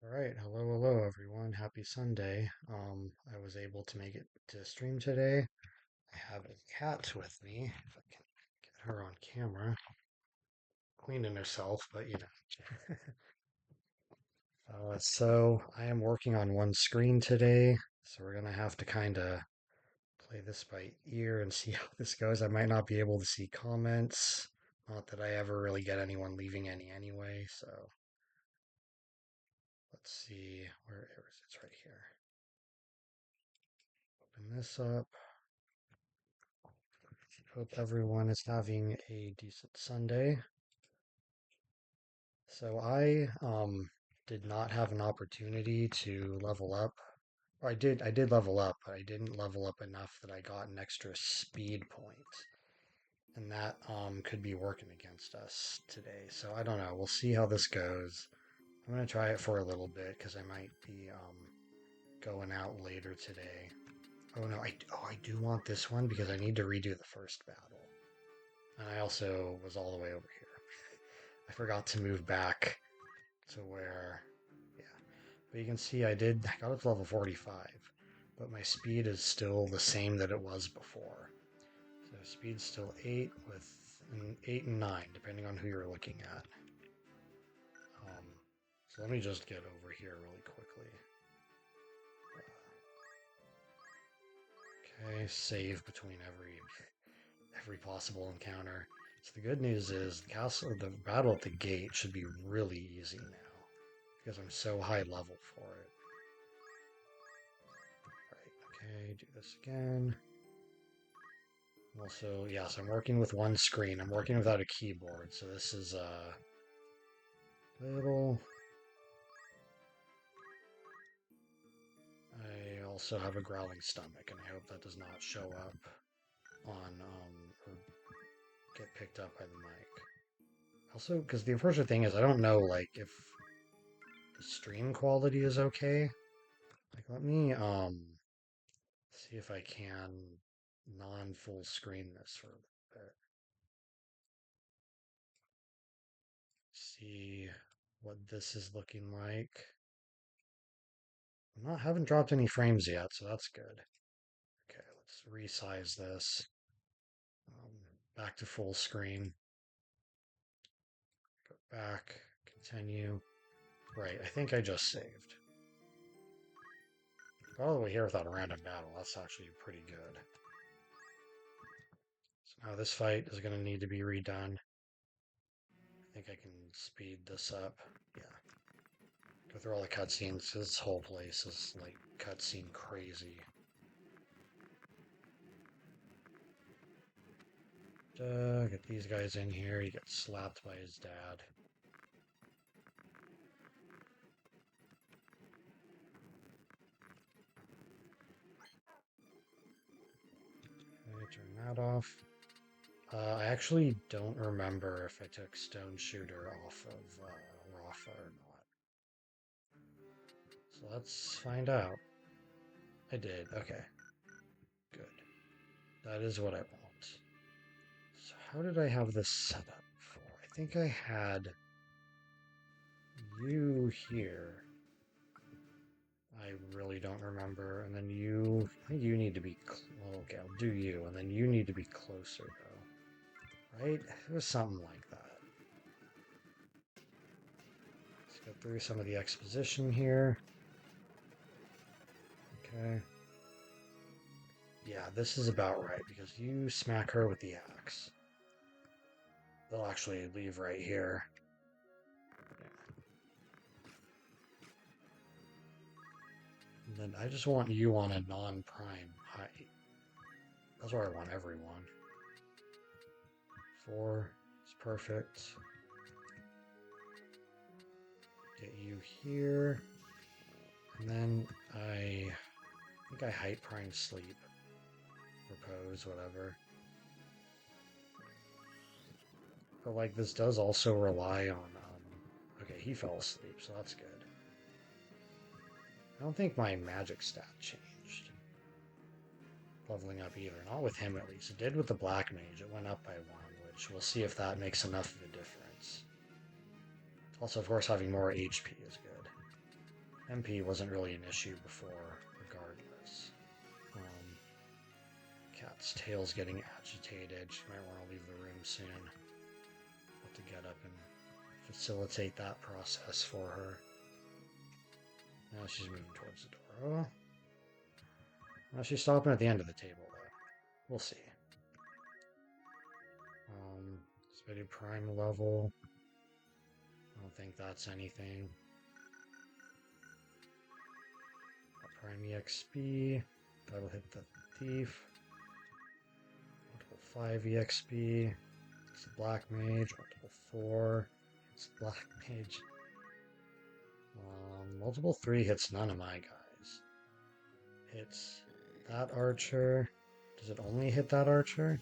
All right, hello everyone. Happy Sunday. I was able to make it to stream today. I have a cat with me, if I can get her on camera, cleaning herself, but you know. So I am working on one screen today, so we're gonna have to kind of play this by ear and see how this goes. I might not be able to see comments. Not that I ever really get anyone leaving any anyway, so let's see. Where is it? It's right here. Open this up. Hope everyone is having a decent Sunday. So I did not have an opportunity to level up. Or I did level up, but I didn't level up enough that I got an extra speed point. And that could be working against us today. So I don't know. We'll see how this goes. I'm gonna try it for a little bit because I might be going out later today. Oh no, I do want this one because I need to redo the first battle. And I also was all the way over here. I forgot to move back to where, yeah. But you can see I got up to level 45, but my speed is still the same that it was before. So speed's still 8 with 8 and 9, depending on who you're looking at. So let me just get over here really quickly. Okay, save between every possible encounter. So the good news is the battle at the gate should be really easy now because I'm so high level for it. Right, okay, do this again. Also, yes, I'm working with one screen. I'm working without a keyboard, so this is a little. I also have a growling stomach, and I hope that does not show up on or get picked up by the mic. Also, because the unfortunate thing is, I don't know like if the stream quality is okay. Like, let me see if I can non-full screen this for a bit. See what this is looking like. Haven't dropped any frames yet, so that's good. Okay, let's resize this. Um, Back to full screen. Go back, continue. Right, I think I just saved. Got all the way here without a random battle. That's actually pretty good. So now this fight is going to need to be redone. I think I can speed this up. Yeah. Go through all the cutscenes. This whole place is like cutscene crazy. Get these guys in here. He gets slapped by his dad. Okay, turn that off. I actually don't remember if I took Stone Shooter off of Rafa or not. So let's find out. I did. Okay. Good. That is what I want. So how did I have this set up before? I think I had you here. I really don't remember. And then you, I think you need to be, okay, I'll do you. And then you need to be closer though. Right? It was something like that. Let's go through some of the exposition here. Okay. Yeah, this is about right because you smack her with the axe. They'll actually leave right here. And then I just want you on a non-prime height. That's where I want everyone. 4 is perfect. Get you here. And then I think I height prime sleep. Repose, whatever. But like this does also rely on okay, he fell asleep, so that's good. I don't think my magic stat changed. Leveling up either. Not with him at least. It did with the black mage. It went up by 1, which we'll see if that makes enough of a difference. Also, of course, having more HP is good. MP wasn't really an issue before, regardless. Cat's tail's getting agitated. She might want to leave the room soon. Have to get up and facilitate that process for her. Now she's moving towards the door. Oh. Well, she's stopping at the end of the table, though. We'll see. Speedy prime level. I don't think that's anything. Prime EXP. That'll hit the thief. Multiple 5 EXP. It's the black mage. Multiple 4. It's the black mage. Multiple 3 hits none of my guys. Hits that archer. Does it only hit that archer?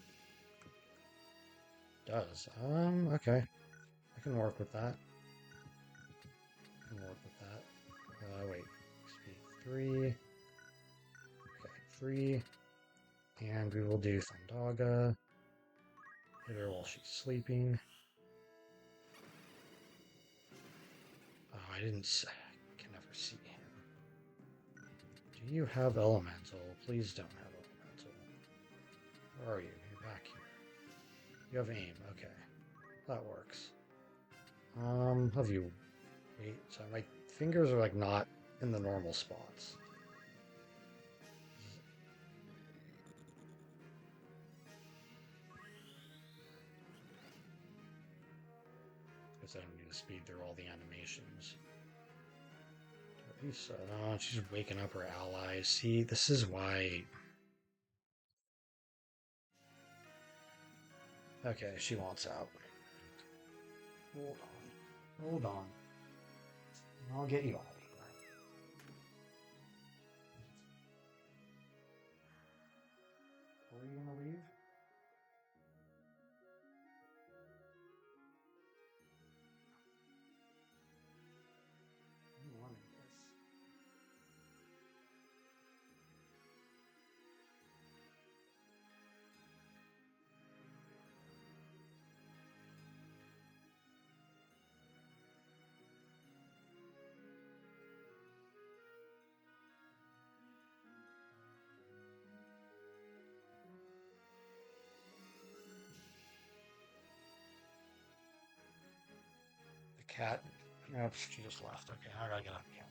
It does. Okay. I can work with that. Wait. XP 3. Okay, 3. And we will do Thundaga. Hit her while she's sleeping. Oh, I can never see him. Do you have Elemental? Please don't have Elemental. Where are you? You're back here. You have aim. Okay. That works. Have you... Wait, so my fingers are like not in the normal spots. Guess I don't need to speed through all the animations. She's waking up her allies. See, this is why... Okay, she wants out. Hold on. I'll get you out of here. Are you gonna leave? You wanted this. Cat. Yep, she just left. Okay, I gotta get up again.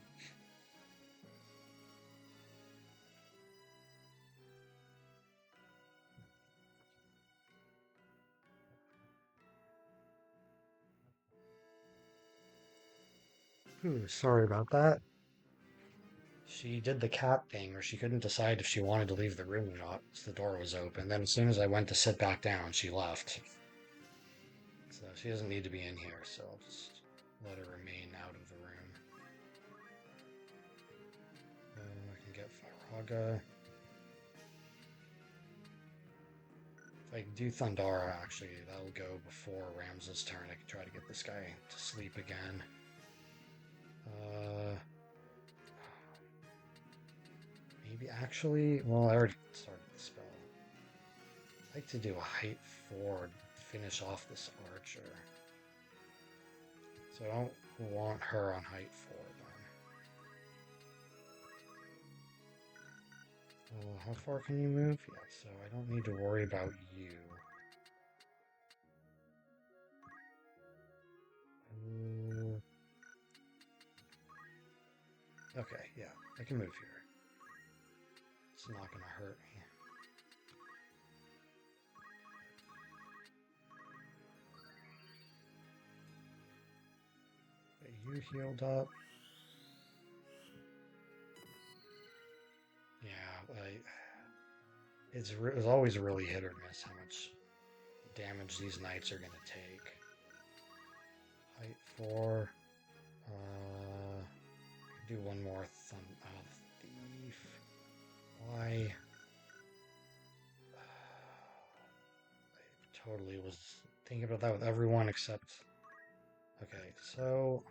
Ooh, sorry about that. She did the cat thing where she couldn't decide if she wanted to leave the room or not. So the door was open. Then as soon as I went to sit back down, she left. So she doesn't need to be in here, so I'll just let her remain out of the room. I can get Faraga. If I do Thundara, actually, that'll go before Rams's turn. I can try to get this guy to sleep again. Maybe actually, well, I already started the spell. I'd like to do a height 4 to finish off this archer. So I don't want her on height 4 then. How far can you move? Yeah, so I don't need to worry about you. Okay, yeah, I can move here. It's not gonna hurt me. Okay, you healed up. Yeah, it's always really hit or miss how much damage these knights are gonna take. Height 4. Do one more thief. Why? I totally was thinking about that with everyone except... Okay, so...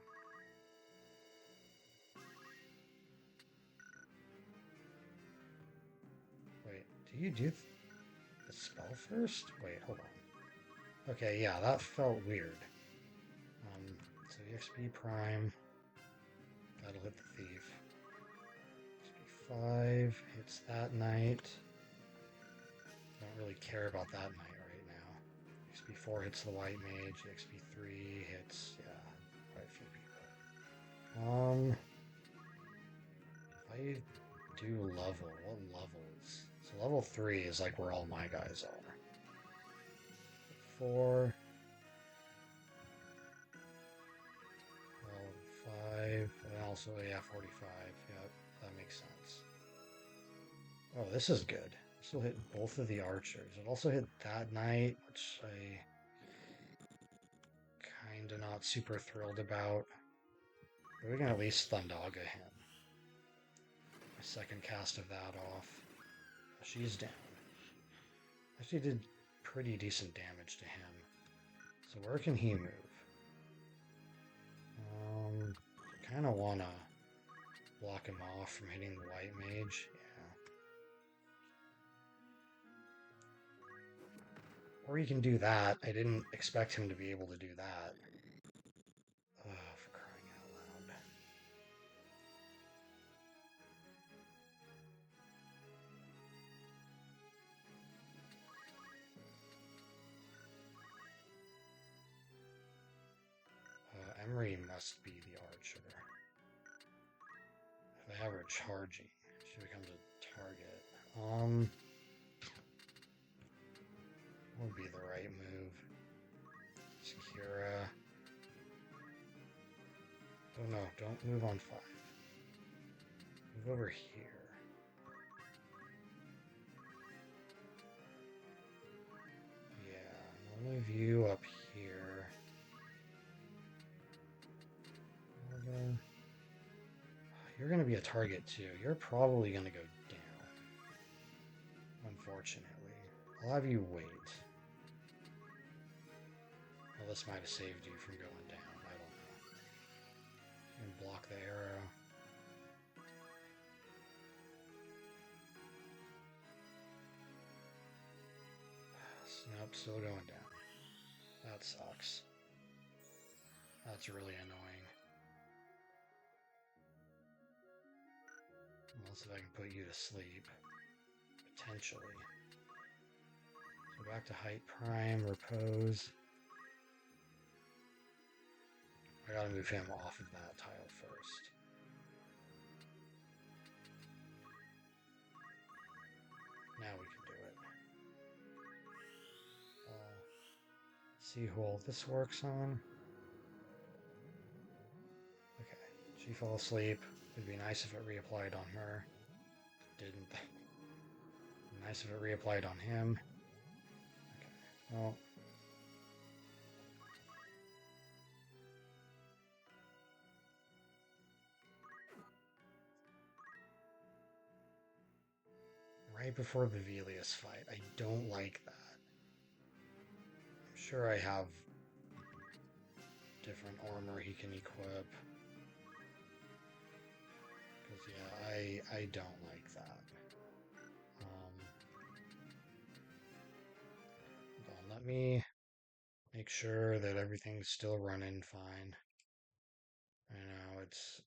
Wait, do you do the spell first? Wait, hold on. Okay, yeah, that felt weird. So EXP Prime. That'll hit the thief. 5 hits that knight. Don't really care about that knight right now. XP4 hits the white mage. XP3 hits, yeah, quite a few people. If I do level, what levels? So level 3 is like where all my guys are. 4. Level 5. And also, yeah, 45. Yep, that makes sense. Oh, this is good. This will hit both of the archers. It also hit that knight, which I kinda not super thrilled about. But we can at least Thundaga him. My second cast of that off. She's down. Actually did pretty decent damage to him. So where can he move? Kinda wanna block him off from hitting the white mage. Or he can do that. I didn't expect him to be able to do that. Oh, for crying out loud. Emery must be the archer. If I have her charging, she becomes a target. What would be the right move? Sakura. Oh no, don't move on 5. Move over here. Yeah, I'll move you up here. You're going to be a target too. You're probably going to go down. Unfortunately. I'll have you wait. Well, this might have saved you from going down. I don't know. And block the arrow. Nope, still going down. That sucks. That's really annoying. Unless if I can put you to sleep. Potentially. So back to height prime, repose. I gotta move him off of that tile first. Now we can do it. See who all this works on. Okay, she fell asleep. It'd be nice if it reapplied on her. Didn't. Nice if it reapplied on him. Okay, well. Right before the Belias fight. I don't like that. I'm sure I have different armor he can equip. Because, yeah, I don't like that. Hold on, let me make sure that everything's still running fine. I know, it's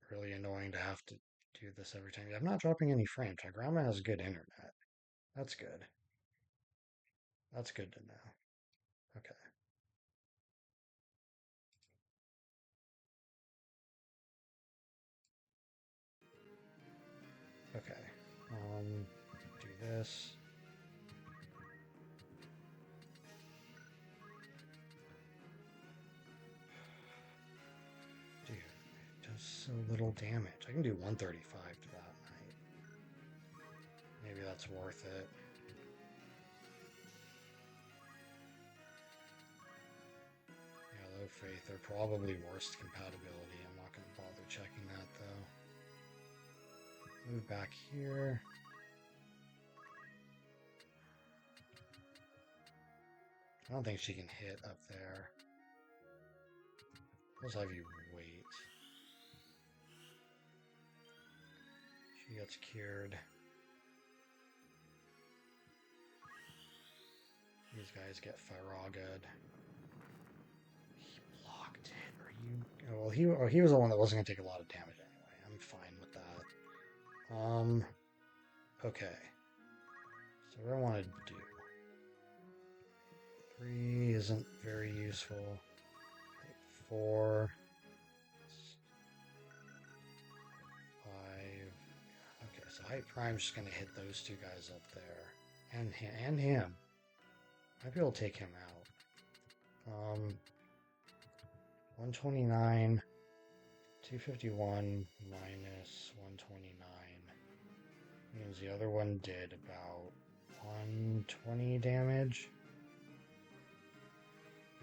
really annoying to have to do this every time. I'm not dropping any frames. My grandma has good internet. That's good. That's good to know. Okay. Okay. Do this. Dude, it does so little damage. I can do 135 to that knight. Maybe that's worth it. Yeah, low faith. They're probably worst compatibility. I'm not going to bother checking that though. Move back here. I don't think she can hit up there. Let's have you wait. She gets cured. These guys get Faragad. He blocked it. Are you? Oh, well, he was the one that wasn't going to take a lot of damage anyway. I'm fine with that. Okay. So what I want to do. 3 isn't very useful. 4. 5. Okay, so Height Prime's just gonna hit those 2 guys up there. And him. Might be able to take him out. 129. 251 minus 129 means the other one did about 120 damage.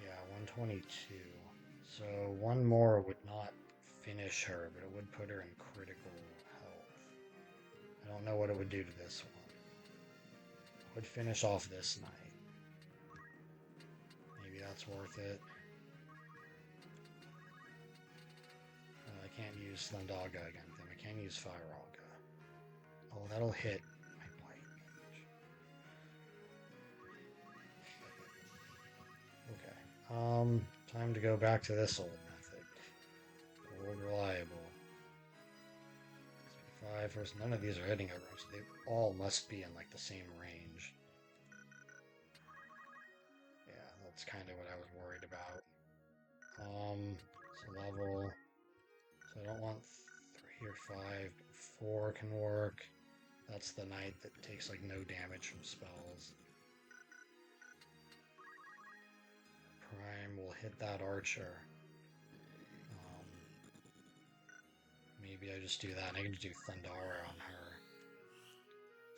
Yeah, 122. So one more would not finish her, but it would put her in critical health. I don't know what it would do to this one. It would finish off this knight. Maybe that's worth it. I can't use Thundaga against him. I can't use Fire Alga. Oh, that'll hit my Blight Mage. Okay. Time to go back to this old method. Old reliable. 5 first. None of these are hitting everyone, so they all must be in like the same range. Yeah, that's kind of what I was worried about. So level. So I don't want 3 or 5, but 4 can work. That's the knight that takes like no damage from spells. Prime will hit that archer. Maybe I just do that. I can just do Thundara on her.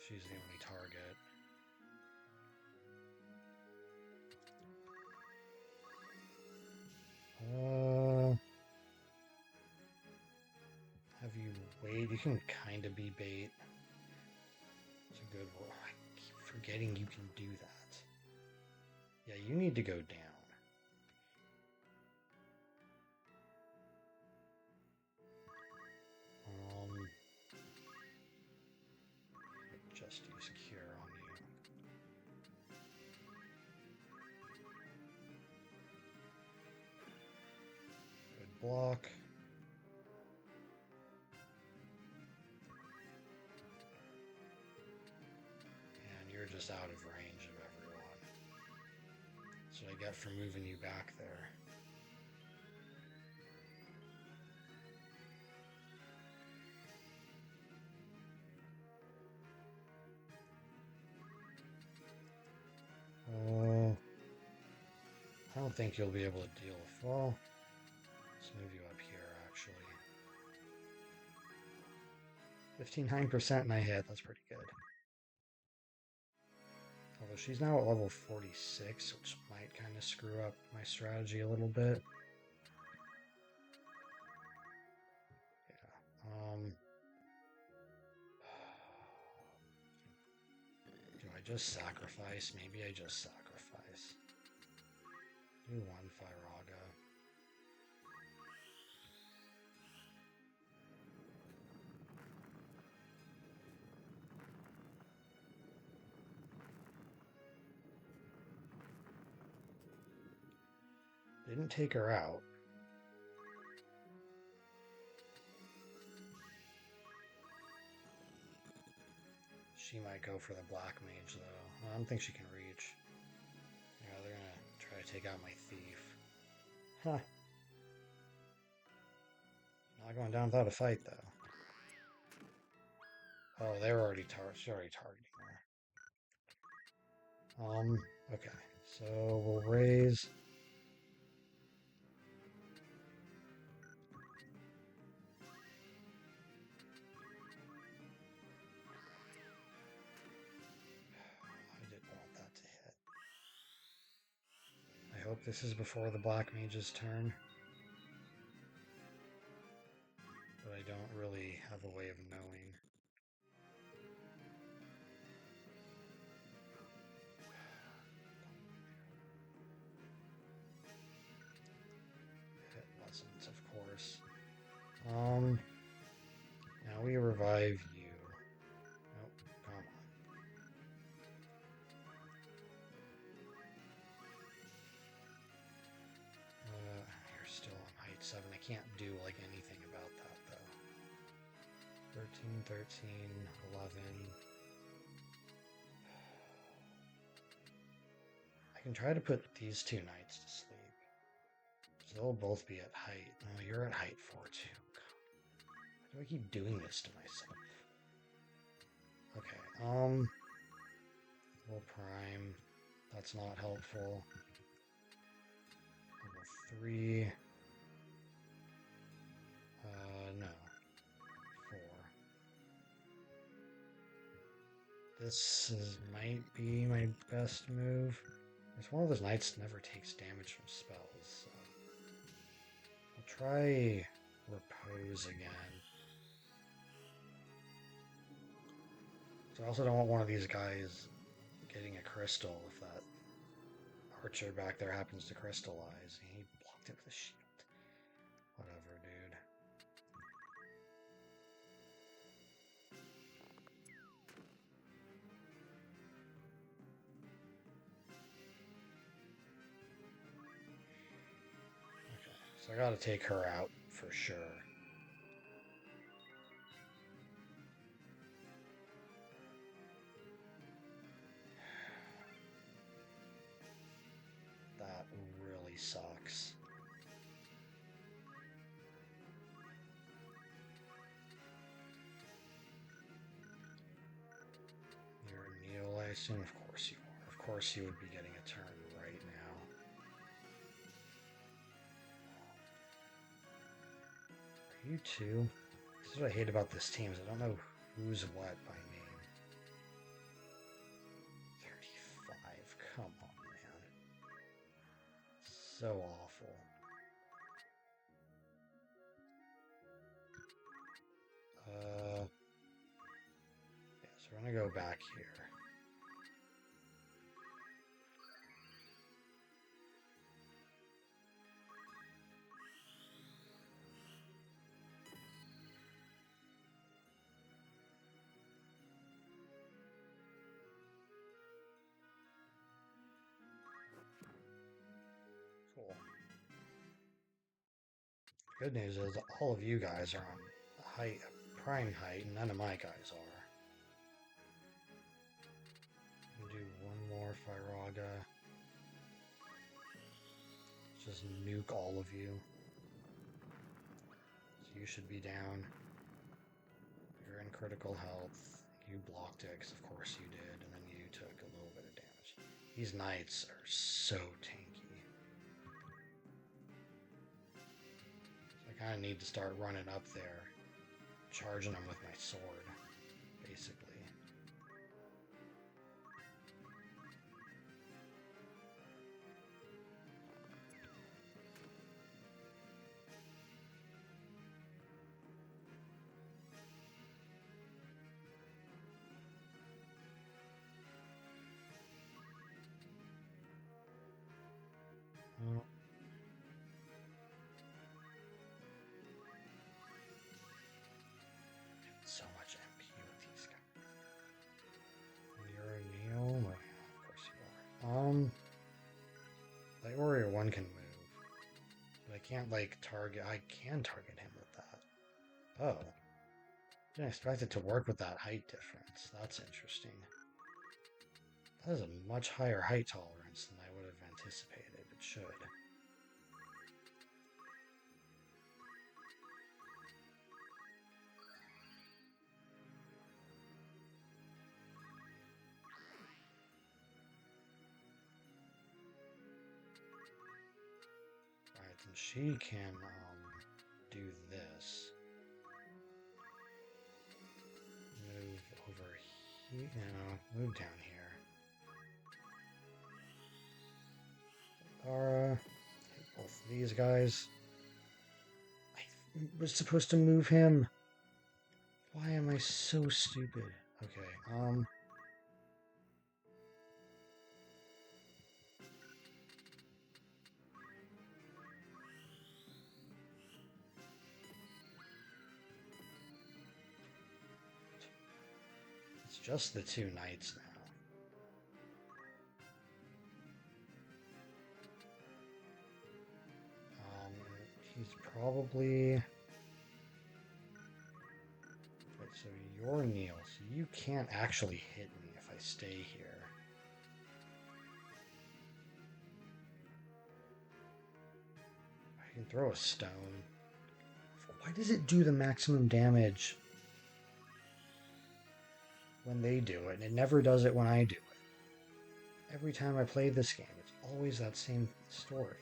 She's the only target. Have you wait? You can kind of be bait. It's a good one. I keep forgetting you can do that. Yeah, you need to go down. Just use cure on you. Good block. And you're just out of range of everyone. That's what I get for moving you back there. I don't think you'll be able to deal with. Well, let's move you up here actually. 59% and I hit. That's pretty good. Although she's now at level 46, which might kind of screw up my strategy a little bit. Yeah. Do I just sacrifice? Maybe I just sacrifice. Do 1 Firaga. Didn't take her out. She might go for the Black Mage, though. I don't think she can reach. Yeah, they're gonna try to take out my Thief. Huh. Not going down without a fight, though. Oh, they were already she's already targeting her. Okay. So we'll raise. I didn't want that to hit. I hope this is before the Black Mage's turn. But I don't really have a way of knowing. It wasn't, of course. Now we revive you. Nope, come on. You're still on height 7. I can't do like anything about that though. 13, 13, 11. I can try to put these two knights to sleep. So they'll both be at height. Oh, you're at height 4 too. Why do I keep doing this to myself? Okay, full prime. That's not helpful. Level 3. No. 4. Might be my best move. It's one of those knights that never takes damage from spells, so I'll try Repose again. So I also don't want one of these guys getting a crystal if that archer back there happens to crystallize. He blocked it with a shield. Whatever, dude. Okay, so I gotta take her out for sure. That really sucks. You're Neil, I assume? Of course you are. Of course you would be getting a turn right now. Are you two? This is what I hate about this team, is I don't know who's what by name. 35, come on, man. So awful. Yeah, so we're gonna go back here. Cool. Good news is all of you guys are on height, prime height, and none of my guys are. Do one more Firaga. Just nuke all of you. So you should be down. You're in critical health. You blocked it, because of course you did, and then you took a little bit of damage. These knights are so tanky. So I kind of need to start running up there, charging them with my sword, basically. So much MP with these guys. You're a Neo? Well, of course you are. Light Warrior 1 can move. But I can't, like, target... I can target him with that. Oh. Didn't expect it to work with that height difference. That's interesting. That is a much higher height tolerance than I would have anticipated. It should. Alright, then she can do this. Move over here. No, move down here. Both of these guys. I was supposed to move him. Why am I so stupid? Okay, it's just the two knights now. He's probably... Wait, So you're Neil, so you can't actually hit me if I stay here. I can throw a stone. Why does it do the maximum damage when they do it, and it never does it when I do it? Every time I play this game, it's always that same story.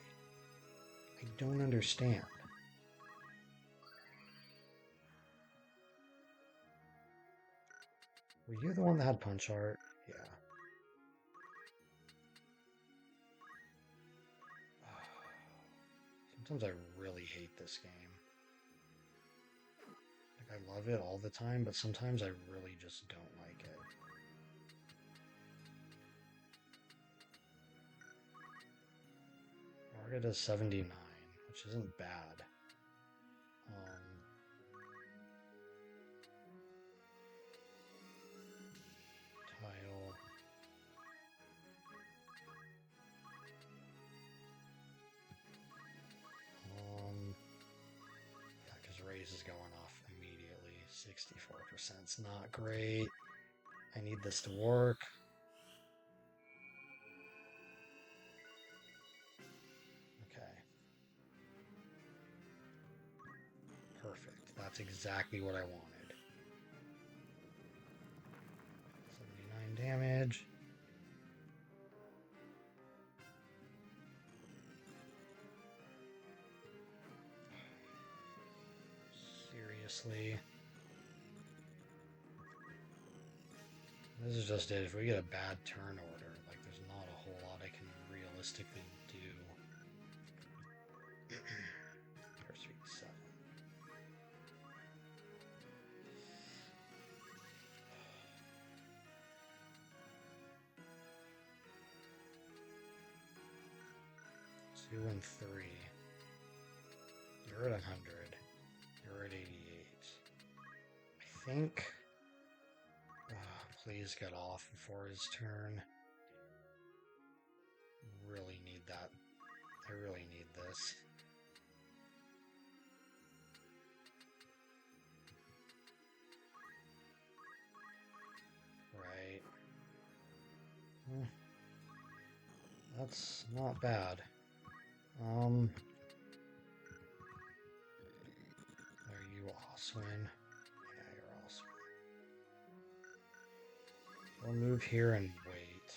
I don't understand. Were you the one that had punch art? Yeah. Sometimes I really hate this game. Like, I love it all the time, but sometimes I really just don't like it. Marga does 79, which isn't bad. Tile. Yeah, because raise is going off immediately. 64% is not great. I need this to work. Okay. Perfect. That's exactly what I wanted. 79 damage. Seriously. This is just it. If we get a bad turn order, like there's not a whole lot I can realistically do. First week 7. Two and 3. You're at 100. You're at 88. I think. Please get off before his turn. Really need that. I really need this. Right. That's not bad. Are you Oswin? Yeah, you're Oswin. We'll move here and wait.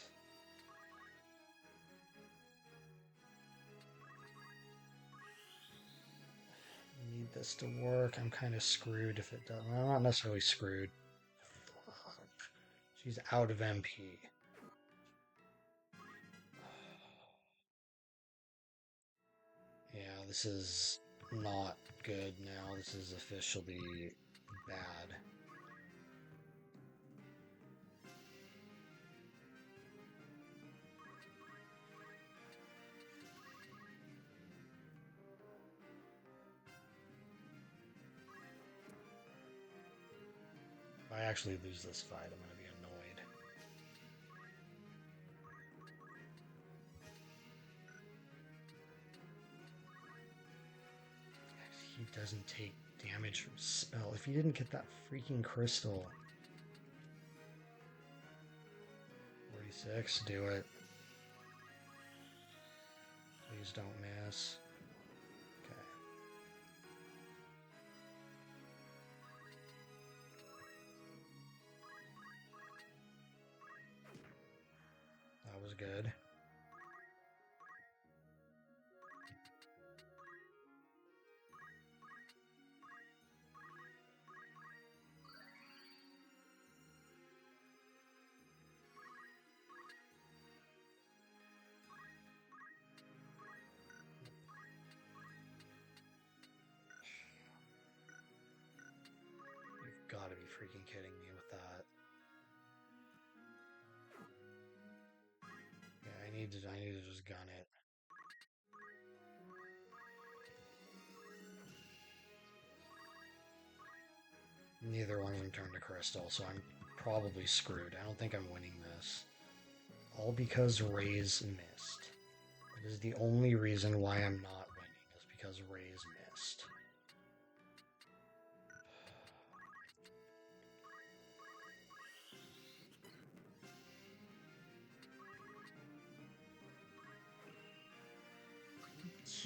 I need this to work. I'm kind of screwed if it doesn't. I'm not necessarily screwed. She's out of MP. Yeah, this is not good now. This is officially bad. If I actually lose this fight, I'm going to be annoyed. He doesn't take damage from spell. If he didn't get that freaking crystal. 46, do it. Please don't miss. Okay. That was good. You've got to be freaking kidding me with that. Yeah, I need to just gun it. Neither one of them turned to crystal, so I'm probably screwed. I don't think I'm winning this. All because Rays missed. That is the only reason why I'm not winning, is because Rays missed.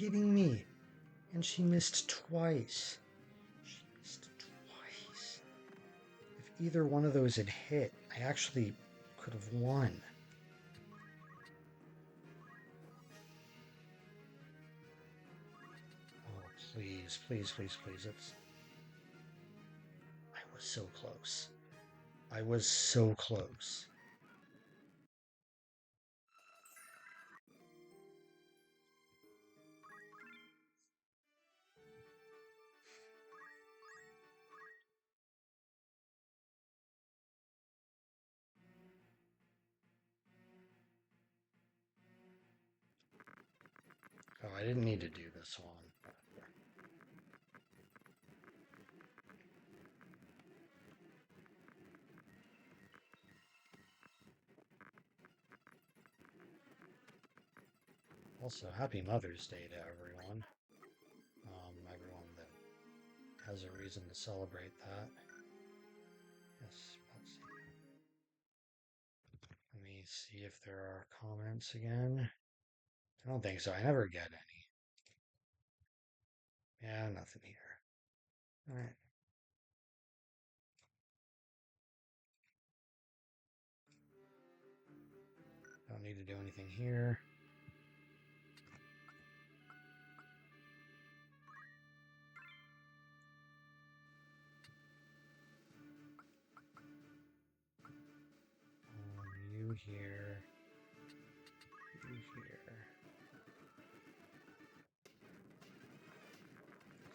kidding me? And she missed twice. She missed twice. If either one of those had hit, I actually could have won. Oh, please, please, please, please. I was so close. I was so close. Oh, I didn't need to do this one. Also, happy Mother's Day to everyone. Everyone that has a reason to celebrate that. Yes, let's see. Let me see if there are comments again. I don't think so. I never get any. Yeah, nothing here. All right. Don't need to do anything here. You here. You here.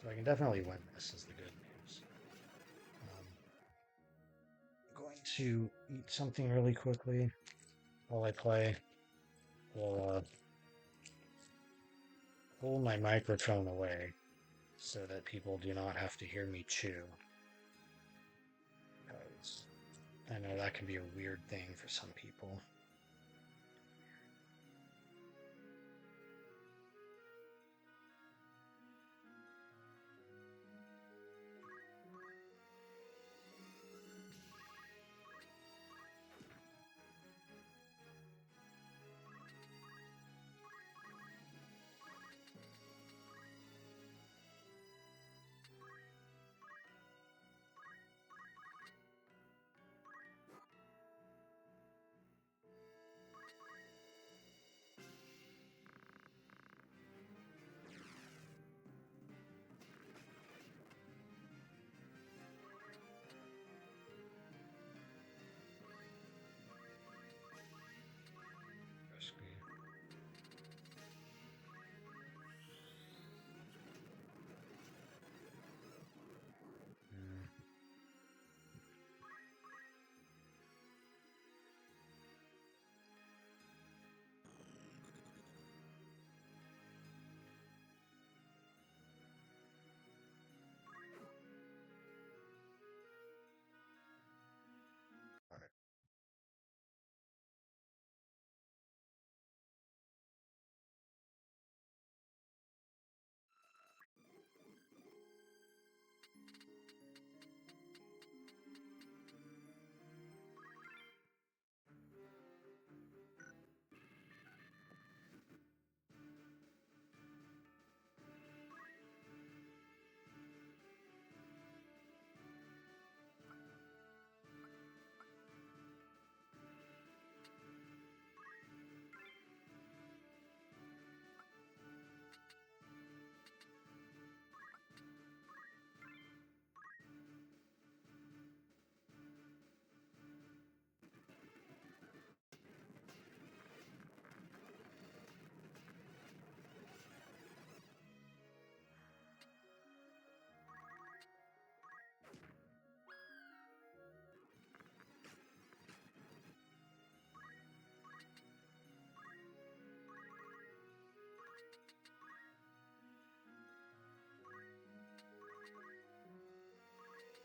So I can definitely win this, is the good news. I'm going to eat something really quickly while I play. We'll pull my microphone away so that people do not have to hear me chew. Because I know that can be a weird thing for some people.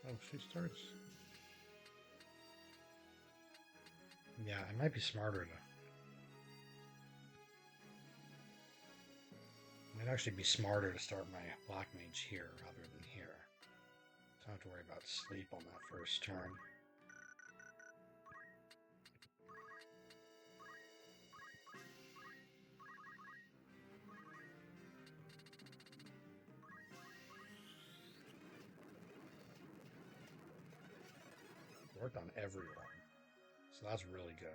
Oh, she starts. Yeah, it might be smarter to. It might actually be smarter to start my Black Mage here rather than here. So I don't have to worry about sleep on that first turn. worked on everyone. So that's really good.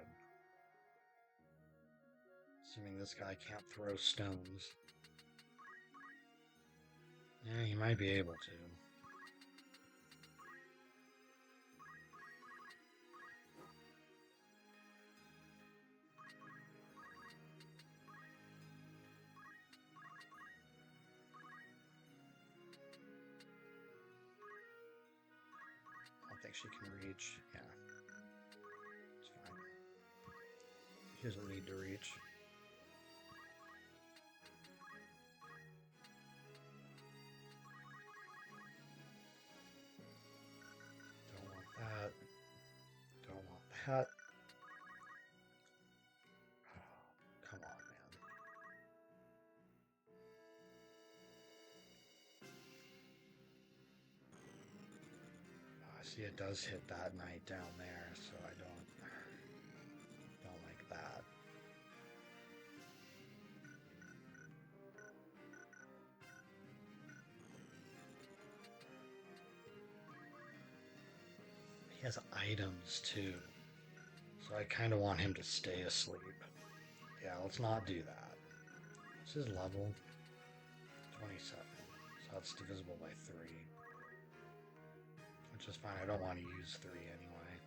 Assuming this guy can't throw stones. Yeah, he might be able to. I don't think she can reach. Yeah. It's fine. She doesn't need to reach. Don't want that. Don't want that. Oh, come on, man. Oh, I see it does hit that knight down there, so I don't like that. He has items too, so I kind of want him to stay asleep. Yeah, let's not do that. What's his level? 27. So that's divisible by 3. Which is fine. I don't want to use 3 anyway.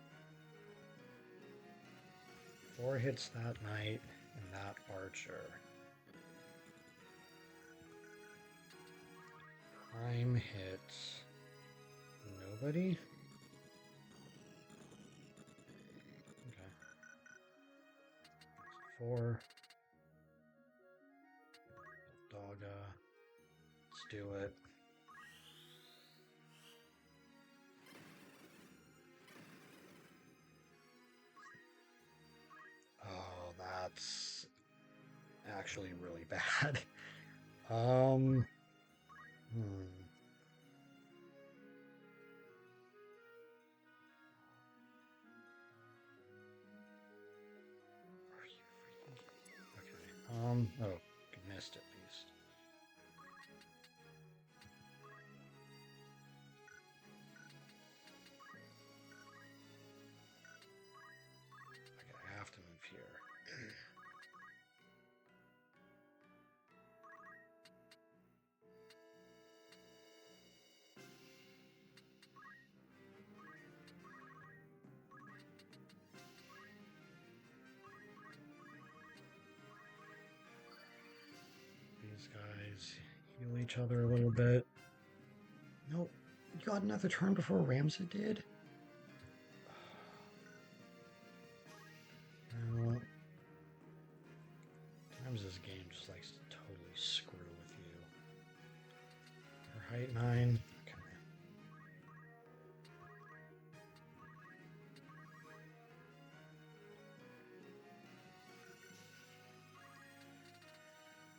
4 hits that knight and that archer. Prime hits nobody? Okay. 4. Dogga. Let's do it. Oh, that's actually really bad. Hmm. Are you freaking... Okay. Oh, missed at least. Okay, I have to move here. These guys heal each other a little bit. Nope. You got another turn before Ramsay did? No. Sometimes this game just likes to totally screw with you. Your height 9. Okay.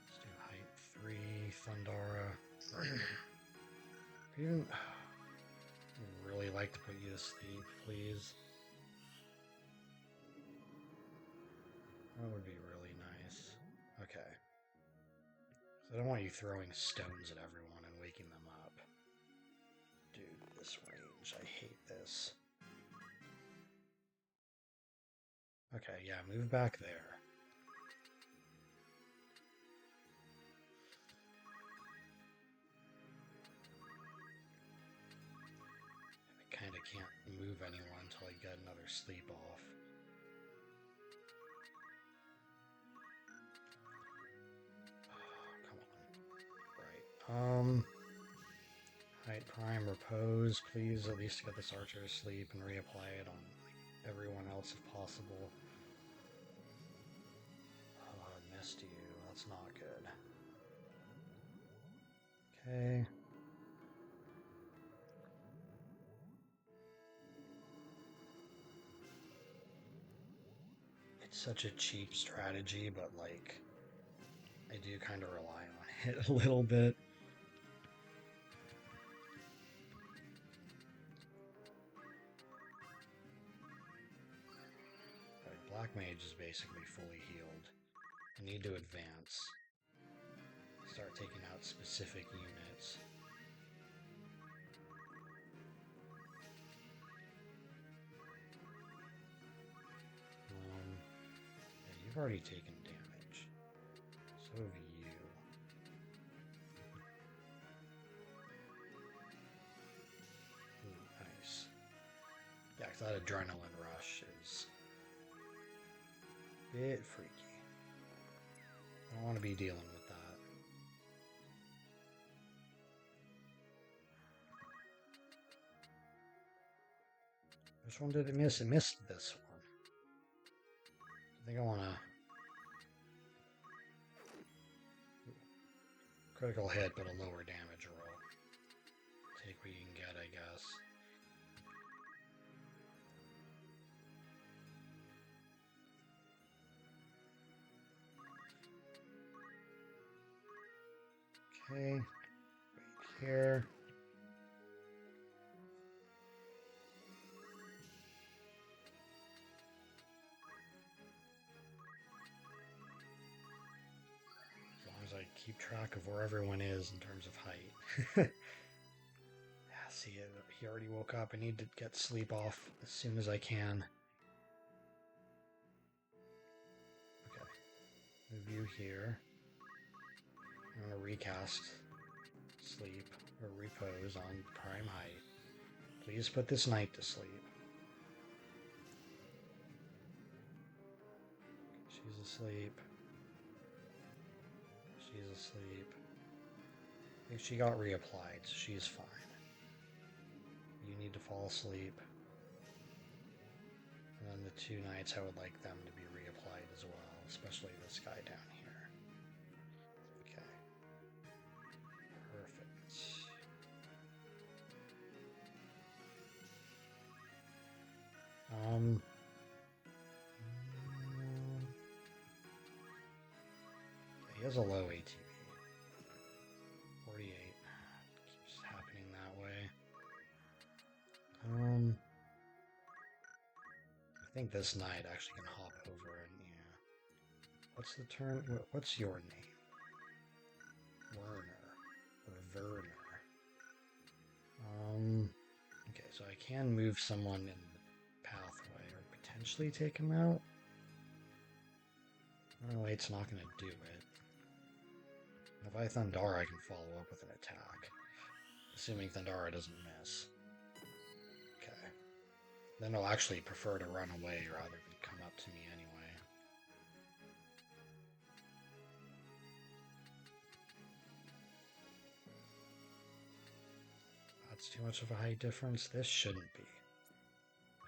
Let's do height 3, Thundara. You really like to put you to sleep, please. That would be really nice. Okay. So I don't want you throwing stones at everyone and waking them up. Dude, this range, I hate this. Okay, yeah, move back there. I kind of can't move anyone until I get another sleep off. Oh, come on. Right. Height Prime Repose, please at least get this archer to sleep and reapply it on everyone else if possible. Oh, I missed you. That's not good. Okay. It's such a cheap strategy, but like, I do kind of rely on it a little bit. Black Mage is basically fully healed. I need to advance. Start taking out specific units. already taken damage. So have you. Ooh, nice. Yeah, because that adrenaline rush is a bit freaky. I don't want to be dealing with that. Which one did it miss? It missed this one. I think I want to... Critical hit, but a lower damage roll. Take what you can get, I guess. Okay. Wait here. I keep track of where everyone is in terms of height. Yeah, see, he already woke up. I need to get sleep off as soon as I can. Okay, move you here. I'm going to recast sleep or repose on prime height. Please put this knight to sleep. She's asleep. She's asleep. I think she got reapplied, so she's fine. You need to fall asleep. And then the two knights, I would like them to be reapplied as well, especially this guy down here. Okay. Perfect. He has a low ATB. 48. Keeps happening that way. I think this knight actually can hop over and yeah. What's the turn? What's your name? Werner or Werner. Okay, so I can move someone in the pathway or potentially take him out. Oh, it's not going to do it. If I Thundara, I can follow up with an attack. Assuming Thundara doesn't miss. Okay. Then I'll actually prefer to run away rather than come up to me anyway. That's too much of a height difference. This shouldn't be.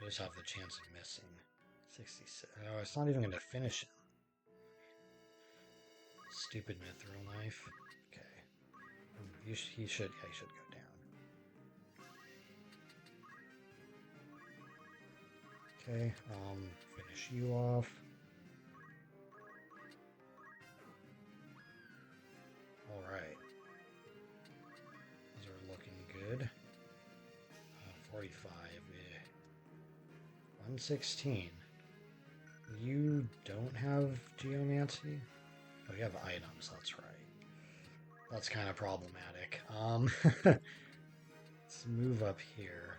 I just have the chance of missing. 66. Oh, it's not even going to finish him. Stupid mithril knife. Okay. He should go down. Okay, finish you off. Alright. These are looking good. 45. 116. You don't have geomancy? Oh, you have items, that's right. That's kind of problematic. Let's move up here.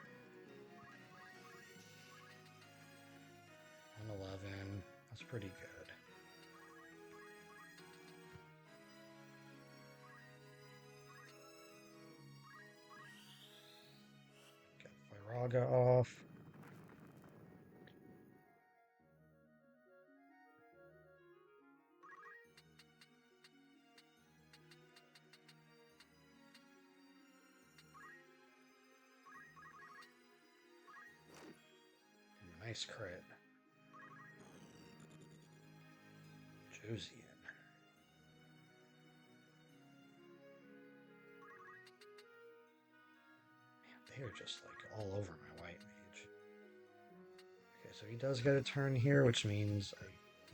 111. That's pretty good. Get Firaga off. Nice crit. Josian. Man, they are just like all over my white mage. Okay, so he does get a turn here, which means I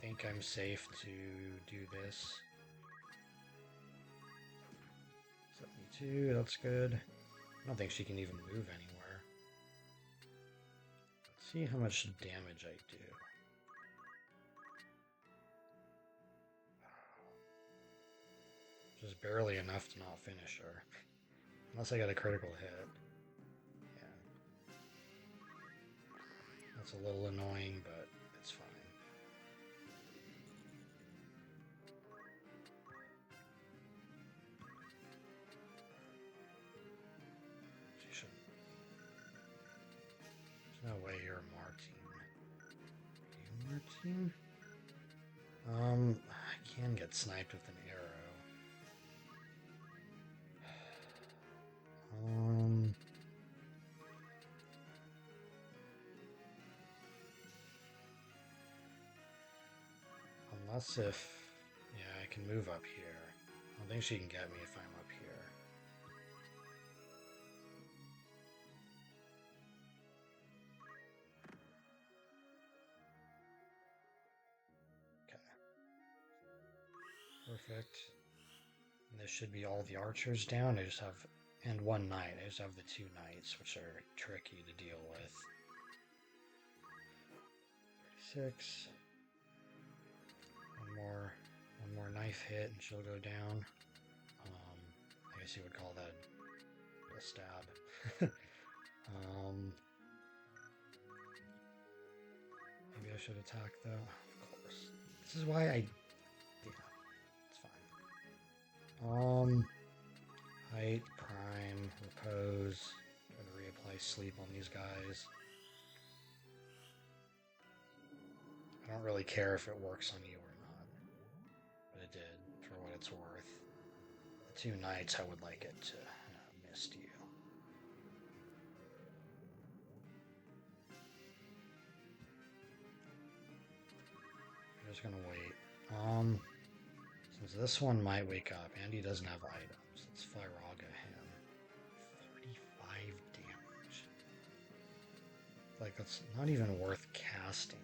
think I'm safe to do this. 72, that's good. I don't think she can even move anywhere. Let's see how much damage I do. Just barely enough to not finish her. Unless I get a critical hit. Yeah. That's a little annoying, but it's fine. No way you're Martin. Are you Martin? I can get sniped with an arrow. Unless if... Yeah, I can move up here. I don't think she can get me if I'm up here. Okay. Perfect. And this should be all the archers down. I just have... And one knight. I just have the two knights, which are tricky to deal with. 36. One more knife hit and she'll go down. I guess you would call that a stab. Maybe I should attack though. Of course. This is why I... Yeah, it's fine. Height, prime, repose. Try to reapply sleep on these guys. I don't really care if it works on you or not, but it did, for what it's worth. The two knights, I would like it to missed you. I'm just gonna wait. Since this one might wake up, and he doesn't have items, let's Firaga him. 35 damage. Like, that's not even worth casting.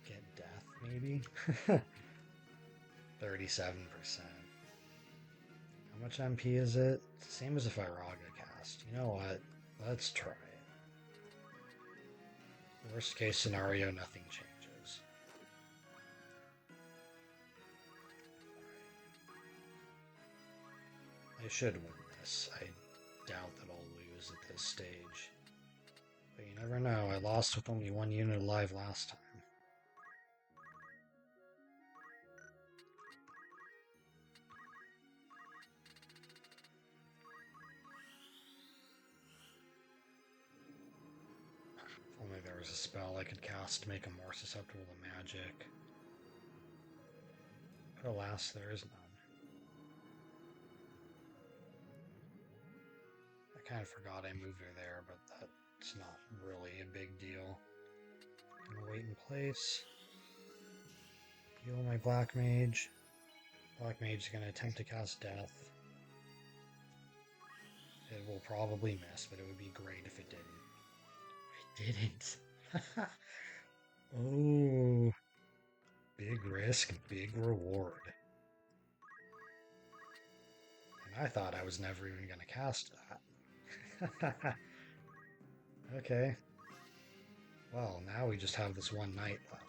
Get death, maybe? 37%. How much MP is it? It's the same as if I Raga cast. You know what? Let's try it. Worst case scenario, nothing changes. I should win this. I doubt that I'll lose at this stage. But you never know. I lost with only one unit alive last time. Only there was a spell I could cast to make him more susceptible to magic. But alas, there is none. I kind of forgot I moved her there, but that's not really a big deal. I'm gonna wait in place. Heal my Black Mage. Black Mage is gonna attempt to cast Death. It will probably miss, but it would be great if it didn't. Didn't. Oh, big risk, big reward. And I thought I was never even going to cast that. Okay. Well, now we just have this one knight left.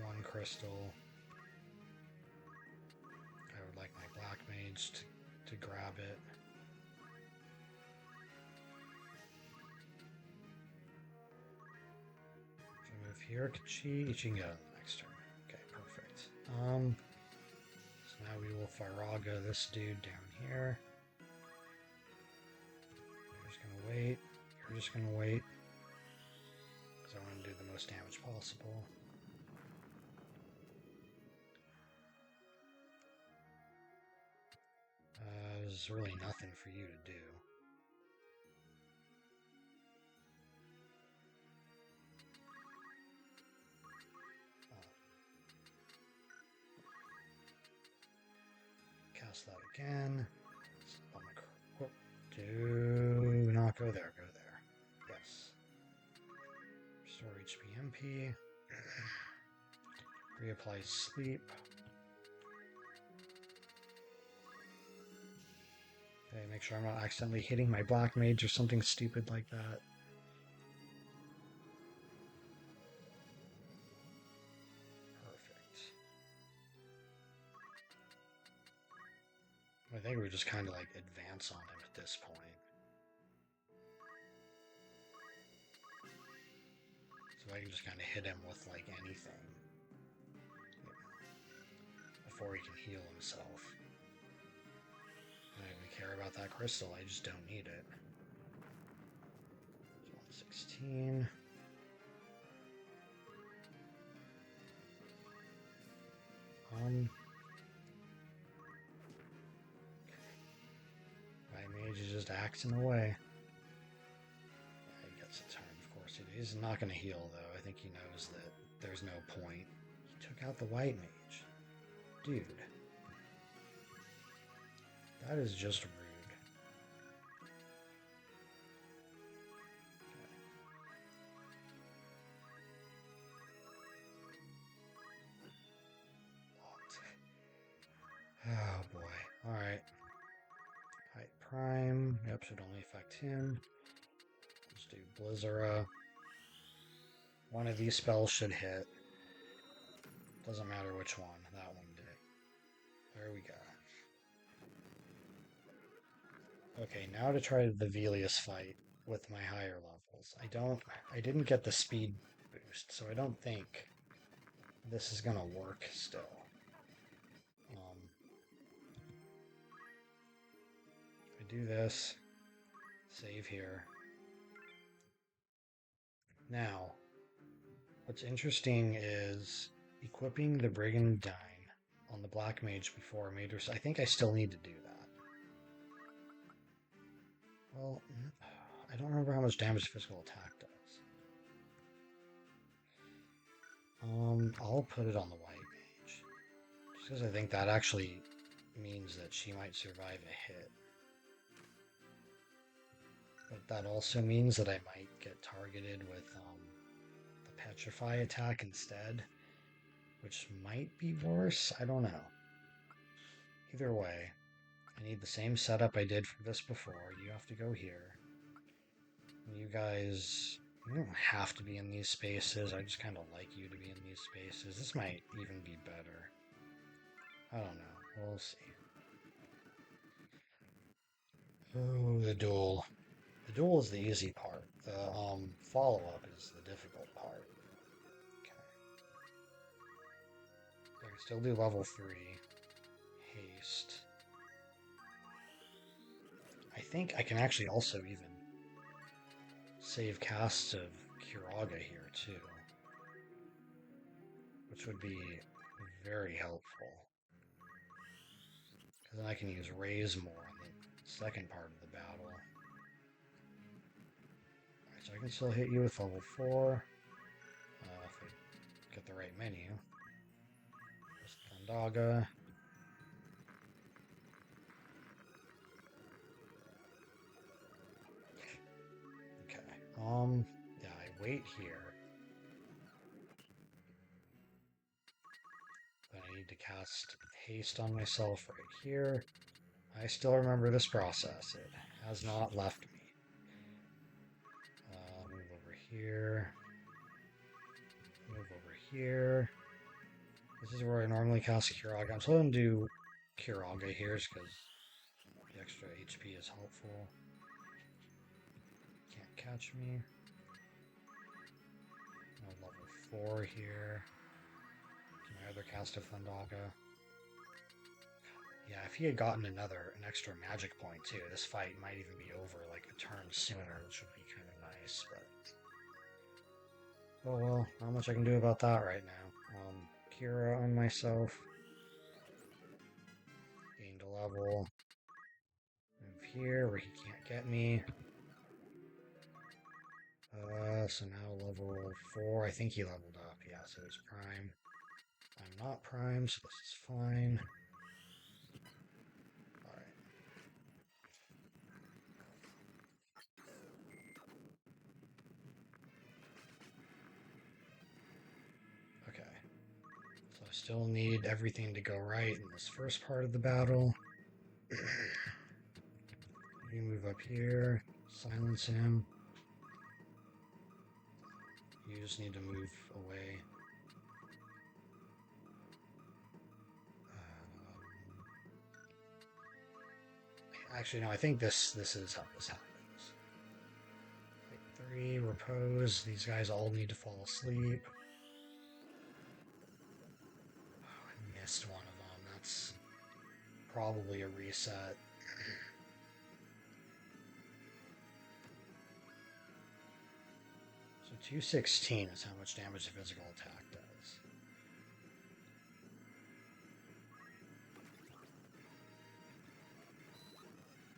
One crystal. I would like my Black Mage to grab it. If I move here, she can get it on the next turn. Okay, perfect. So now we will Firaga this dude down here. You're just gonna wait. You're just gonna wait. Because I want to do the most damage possible. There's really nothing for you to do. Cast that again. Do not go there, go there. Yes. Restore HP MP. Reapply sleep. Okay, make sure I'm not accidentally hitting my Black Mage or something stupid like that. Perfect. I think we just kind of like advance on him at this point. So I can just kind of hit him with like anything before he can heal himself. I don't even care about that crystal, I just don't need it. 116. My mage is just axing away. Yeah, he gets a turn, of course. He's not going to heal, though. I think he knows that there's no point. He took out the white mage. Dude. That is just rude. Oh boy. Alright. Height Prime. Yep, should only affect him. Let's do Blizzara. One of these spells should hit. Doesn't matter which one. That one did. There we go. Okay, now to try the Belias fight with my higher levels. I didn't get the speed boost, so I don't think this is gonna work still. I do this, save here. Now, what's interesting is equipping the Brigandine on the Black Mage before Major. I think I still need to do that. Well, I don't remember how much damage physical attack does. I'll put it on the White Mage. Just because I think that actually means that she might survive a hit. But that also means that I might get targeted with the Petrify attack instead, which might be worse. I don't know. Either way, I need the same setup I did for this before. You have to go here. You guys, you don't have to be in these spaces. I just kind of like you to be in these spaces. This might even be better. I don't know. We'll see. Oh, the duel. The duel is the easy part. The follow-up is the difficult part. Okay. I can still do level 3. Haste. I think I can actually also even save casts of Kiraga here too, which would be very helpful. Because then I can use Raise more in the second part of the battle. Alright, so I can still hit you with level 4. If I get the right menu. Thundaga. Okay. Yeah, I wait here. Then I need to cast haste on myself right here. I still remember this process. It has not left me. Move over here. Move over here. This is where I normally cast Kiraga. I'm still going to do Kiraga here because the extra HP is helpful. Can't catch me. No level 4 here. Can I either cast a Thundaga? Yeah, if he had gotten an extra magic point too, this fight might even be over like a turn sooner, which would be kind of nice, but... Oh well, not much I can do about that right now. Kira on myself. Gained a level. Move here where he can't get me. So now level 4. I think he leveled up. Yeah, so it's prime. I'm not prime, so this is fine. Alright. Okay. So I still need everything to go right in this first part of the battle. You move up here, silence him. You just need to move away. Actually, no, I think this is how this happens. Wait, 3, repose. These guys all need to fall asleep. Oh, I missed one of them. That's probably a reset. So 216 is how much damage a physical attack does.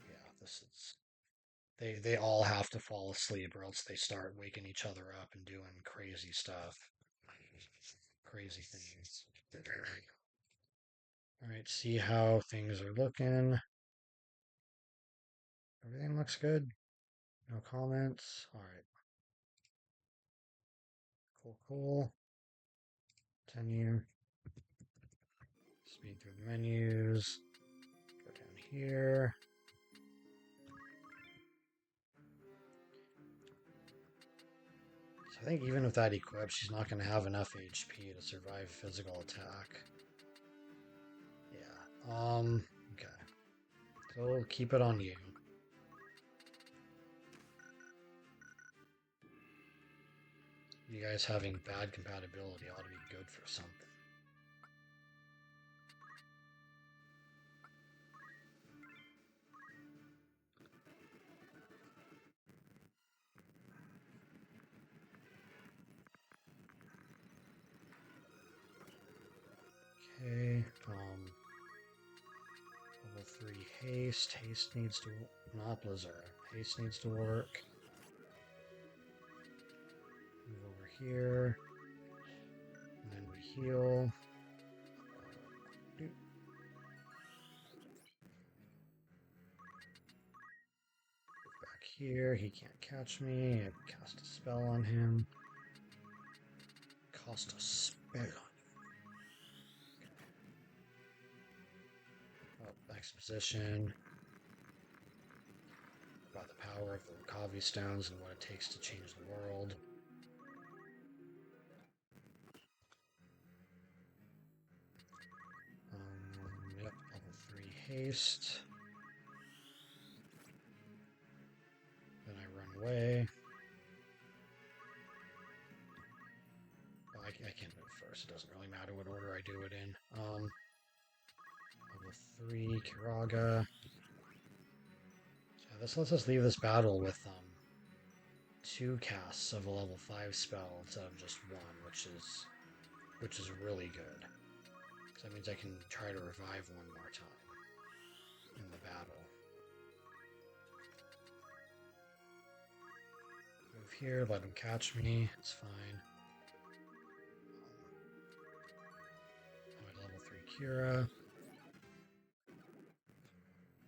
Yeah, this is... They all have to fall asleep or else they start waking each other up and doing crazy stuff. Crazy things. Alright, see how things are looking. Everything looks good. No comments. Alright. Cool, cool. Continue. Speed through the menus. Go down here. So I think even with that equipped, she's not going to have enough HP to survive physical attack. Yeah. Okay. So we'll keep it on you. You guys having bad compatibility ought to be good for something. Okay, level 3 haste. Haste needs to... Not Blizzard. Haste needs to work. Move over here. And then we heal. Back here. He can't catch me. I cast a spell on him. Cast a spell on him. Oh, exposition. About the power of the Rakavi stones and what it takes to change the world. Yep, level 3 haste. Then I run away. Oh, I can't move first. It doesn't really matter what order I do it in. Level 3 Kiraga. So this lets us leave this battle with 2 casts of a level 5 spell instead of just 1, which is really good. So that means I can try to revive one more time in the battle. Move here, let him catch me. It's fine. Level 3 Kira.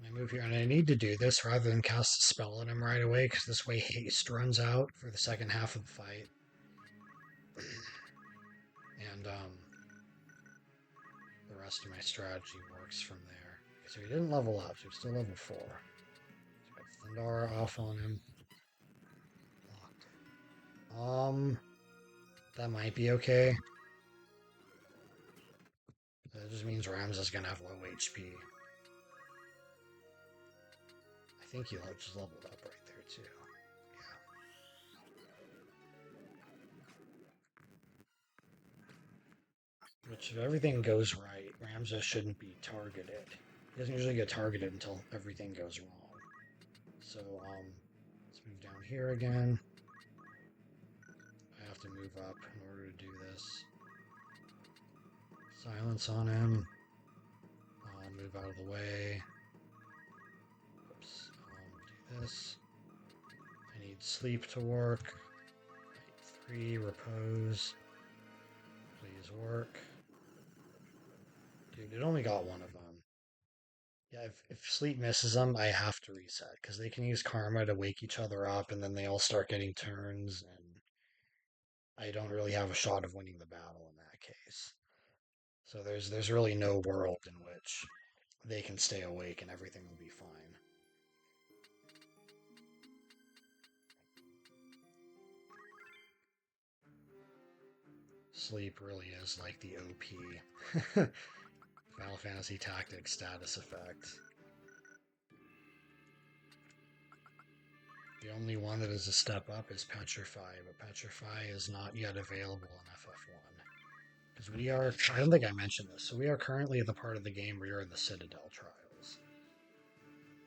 I move here, and I need to do this rather than cast a spell on him right away, because this way haste runs out for the second half of the fight. And the rest of my strategy works from there. So he didn't level up, so he's still level 4. So I got Thundara off on him. Locked. That might be okay. That just means Rams is gonna have low HP. I think he just leveled up right there too. Yeah. Which, if everything goes right, Ramza shouldn't be targeted. He doesn't usually get targeted until everything goes wrong. So, let's move down here again. I have to move up in order to do this. Silence on him. Move out of the way. Oops. Do this. I need sleep to work. I need 3 repose. Please work. Dude, it only got one of them. Yeah, if sleep misses them, I have to reset, because they can use karma to wake each other up, and then they all start getting turns, and I don't really have a shot of winning the battle in that case. So there's really no world in which they can stay awake and everything will be fine. Sleep really is like the OP Final Fantasy Tactics status effect. The only one that is a step up is Petrify, but Petrify is not yet available in FF1. Because we are, I don't think I mentioned this, so we are currently at the part of the game where you're in the Citadel Trials.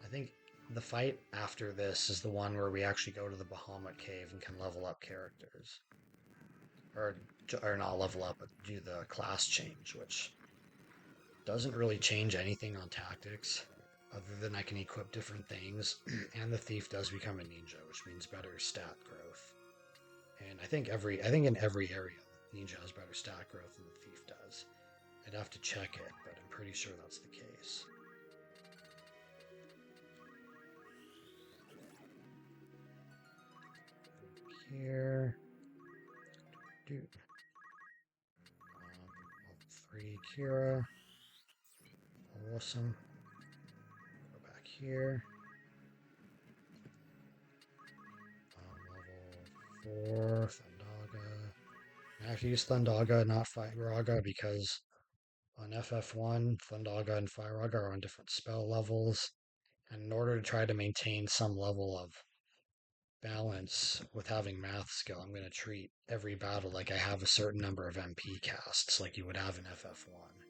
I think the fight after this is the one where we actually go to the Bahamut Cave and can level up characters. Or not level up, but do the class change, which doesn't really change anything on tactics, other than I can equip different things, and the thief does become a ninja, which means better stat growth. And I think in every area, ninja has better stat growth than the thief does. I'd have to check it, but I'm pretty sure that's the case. Here, level 3 Kira. Awesome. Go back here. Level 4 Thundaga. I have to use Thundaga, not Firaga, because on FF1, Thundaga and Firaga are on different spell levels. And in order to try to maintain some level of balance with having math skill, I'm going to treat every battle like I have a certain number of MP casts, like you would have in FF1.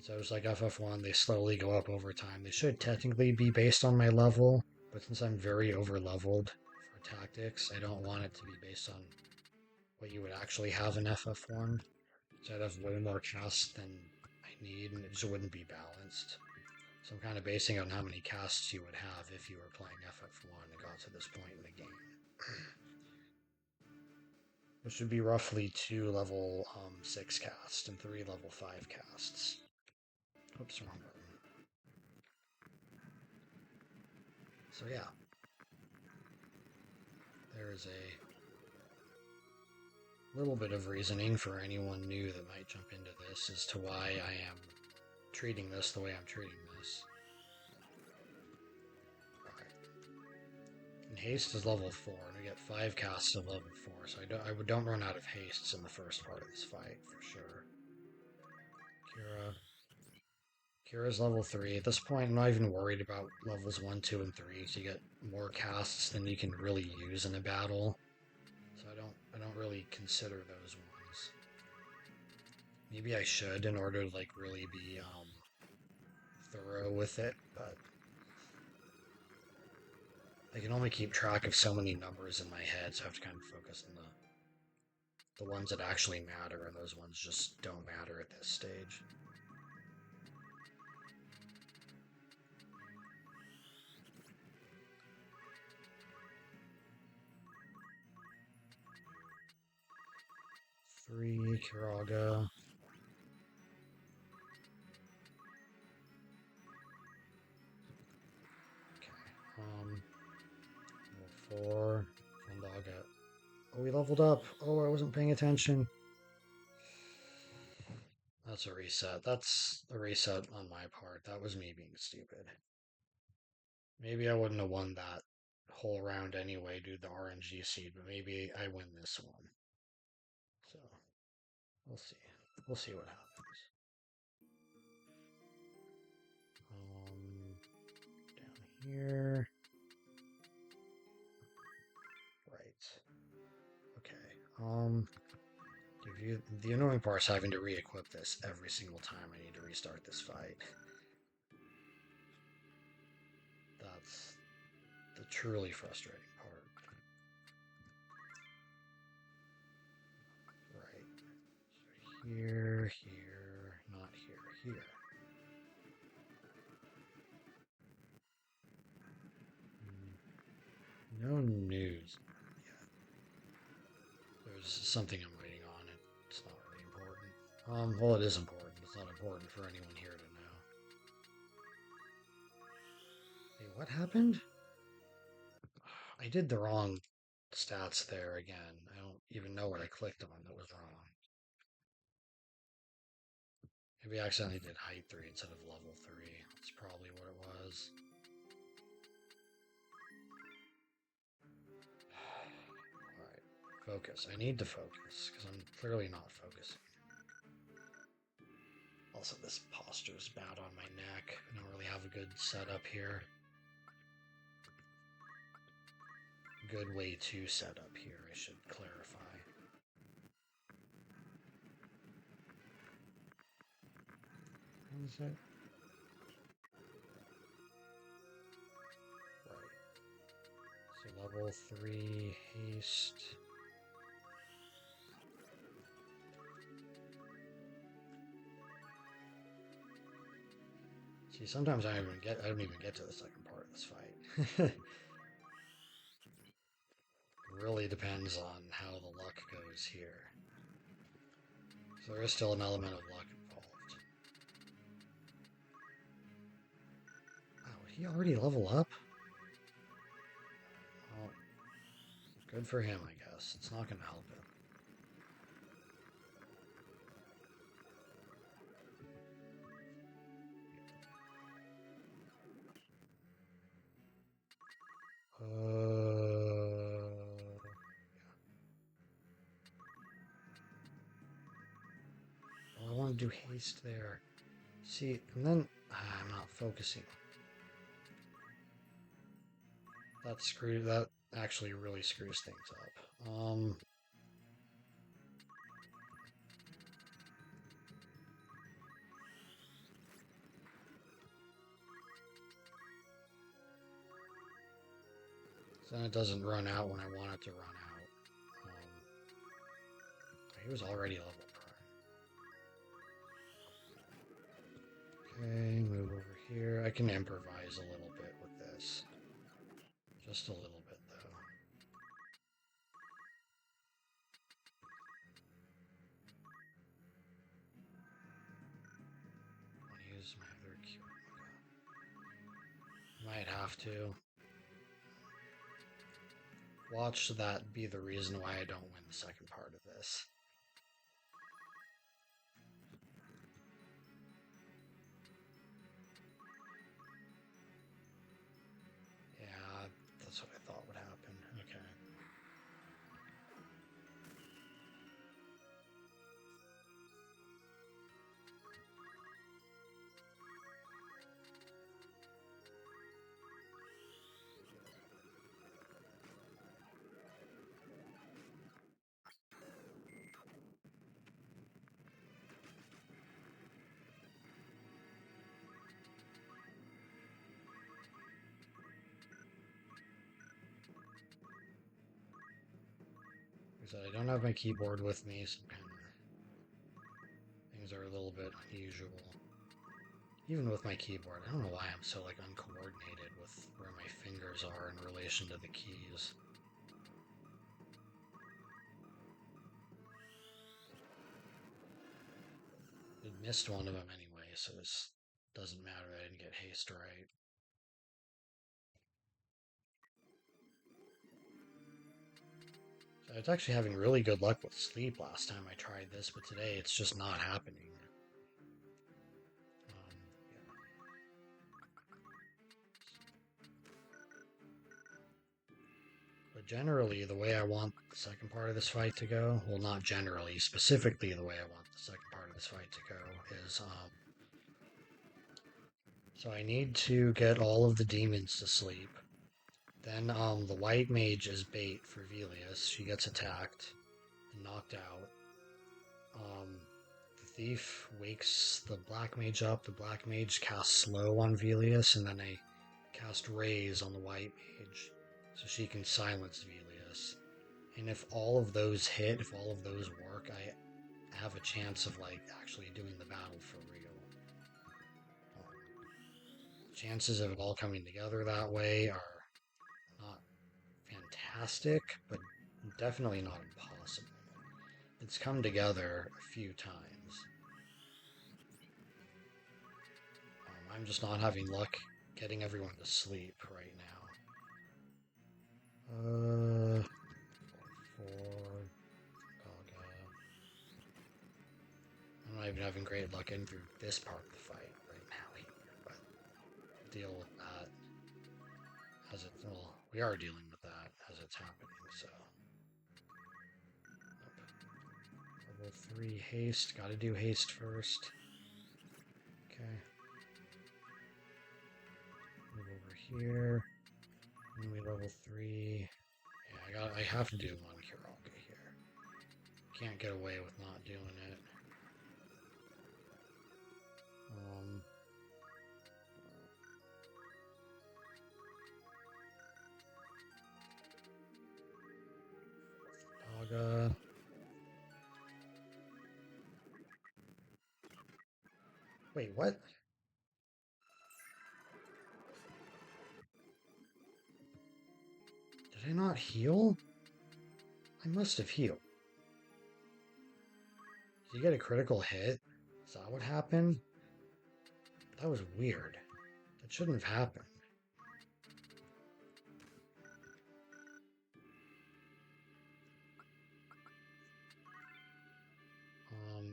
So just like FF1, they slowly go up over time. They should technically be based on my level, but since I'm very over-leveled for tactics, I don't want it to be based on what you would actually have in FF1. So I'd have way more casts than I need, and it just wouldn't be balanced. So I'm kind of basing on how many casts you would have if you were playing FF1 and got to this point in the game. Which would be roughly 2 level 6 casts and 3 level 5 casts. Oops, wrong button. So yeah. There is a little bit of reasoning for anyone new that might jump into this as to why I am treating this the way I'm treating this. Alright. And haste is level 4, and we get 5 casts of level 4, so I don't run out of hastes in the first part of this fight, for sure. Kira's level 3. At this point, I'm not even worried about levels 1, 2, and 3, so you get more casts than you can really use in a battle. So I don't really consider those ones. Maybe I should in order to like really be thorough with it, but I can only keep track of so many numbers in my head, so I have to kind of focus on the ones that actually matter, and those ones just don't matter at this stage. Three Kiraga. Okay. Level 4 Thundaga. Oh, we leveled up. Oh, I wasn't paying attention. That's a reset. That's a reset on my part. That was me being stupid. Maybe I wouldn't have won that whole round anyway due to the RNG seed, but maybe I win this one. So, we'll see. We'll see what happens. Down here. Right. Okay. The annoying part is having to re-equip this every single time I need to restart this fight. That's the truly frustrating part. Right. So here, not here. No news yet. There's something I'm waiting on. It's not really important. Well, it is important. It's not important for anyone here to know. Hey, what happened? I did the wrong stats there again. I don't even know what I clicked on that was wrong. Maybe I accidentally did height 3 instead of level 3. That's probably what it was. Alright, focus. I need to focus, because I'm clearly not focusing. Also, this posture is bad on my neck. I don't really have a good setup here. good way to set up here, I should clarify. What is it? Right. So level 3 haste. See, sometimes I don't even get to the second part of this fight. Really depends on how the luck goes here. So there is still an element of luck involved. Wow, would he already level up? Well, good for him, I guess. It's not going to help him. I want to do haste there. See, and then I'm not focusing. That actually really screws things up. So then it doesn't run out when I want it to run out. He was already level prime. Okay, move over here. I can improvise a little bit with this. Just a little bit, though. I want to use my other cure. Might have to. Watch that be the reason why I don't win the second part of this. Yeah, that's what I thought would happen. Okay. Like I said, I don't have my keyboard with me, so things are a little bit unusual. Even with my keyboard, I don't know why I'm so like uncoordinated with where my fingers are in relation to the keys. I missed one of them anyway, so it doesn't matter that I didn't get haste right. So I was actually having really good luck with sleep last time I tried this, but today it's just not happening. But generally, the way I want the second part of this fight to go, well, not generally, specifically the way I want the second part of this fight to go is, so I need to get all of the demons to sleep. Then, the white mage is bait for Belias. She gets attacked and knocked out. The thief wakes the black mage up. The black mage casts slow on Belias, and then I cast raise on the white mage so she can silence Belias. And if all of those hit, if all of those work, I have a chance of like actually doing the battle for real. Chances of it all coming together that way are not fantastic, but definitely not impossible. It's come together a few times. I'm just not having luck getting everyone to sleep right now. 4. I'm not even having great luck in through this part of the fight right now either, but deal with that as it, well, we are dealing with that as it's happening, so. Level 3 haste, gotta do haste first. Okay. Move over here. And we level 3 I have to do one Kiraga here. Can't get away with not doing it. Saga. Wait, what? Did I not heal? I must have healed. Did you get a critical hit? Is that what happened? That was weird. That shouldn't have happened.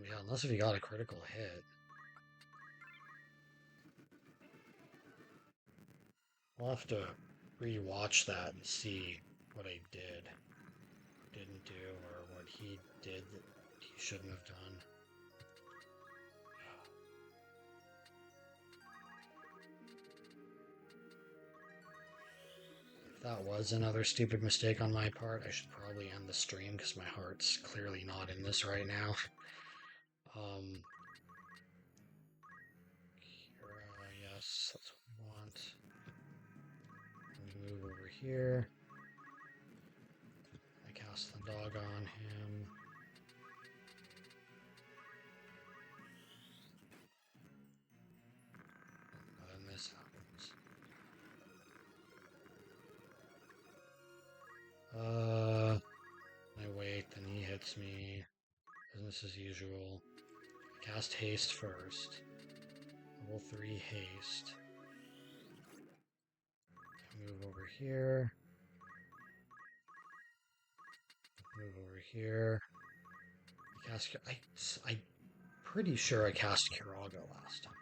Yeah, unless if you got a critical hit. I'll have to re-watch that and see what I didn't do, or what he did that he shouldn't have done. If that was another stupid mistake on my part, I should probably end the stream because my heart's clearly not in this right now. Yes, that's what we want. Move over here. I cast the dog on him. And then this happens. I wait, then he hits me. Business as usual. I cast haste first. Level 3 haste. Move over here. Move over here. I'm pretty sure I cast Kiraga last time.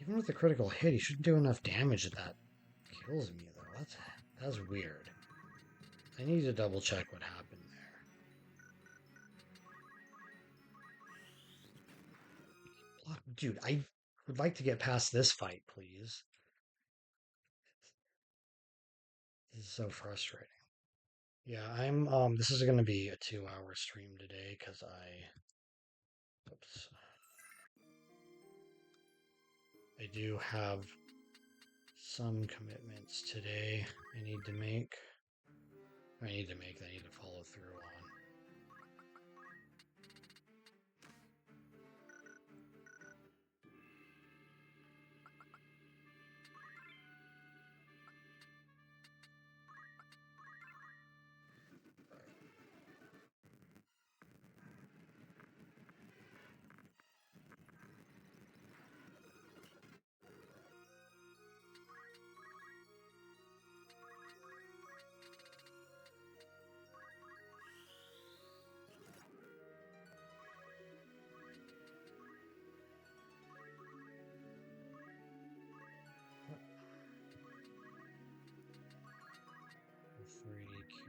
Even with the critical hit, he shouldn't do enough damage that kills me, though. That's weird. I need to double check what happened there. Dude, I would like to get past this fight, please. This is so frustrating. Yeah, this is gonna be a 2-hour stream today because I do have some commitments today I need to make. I need to follow through on.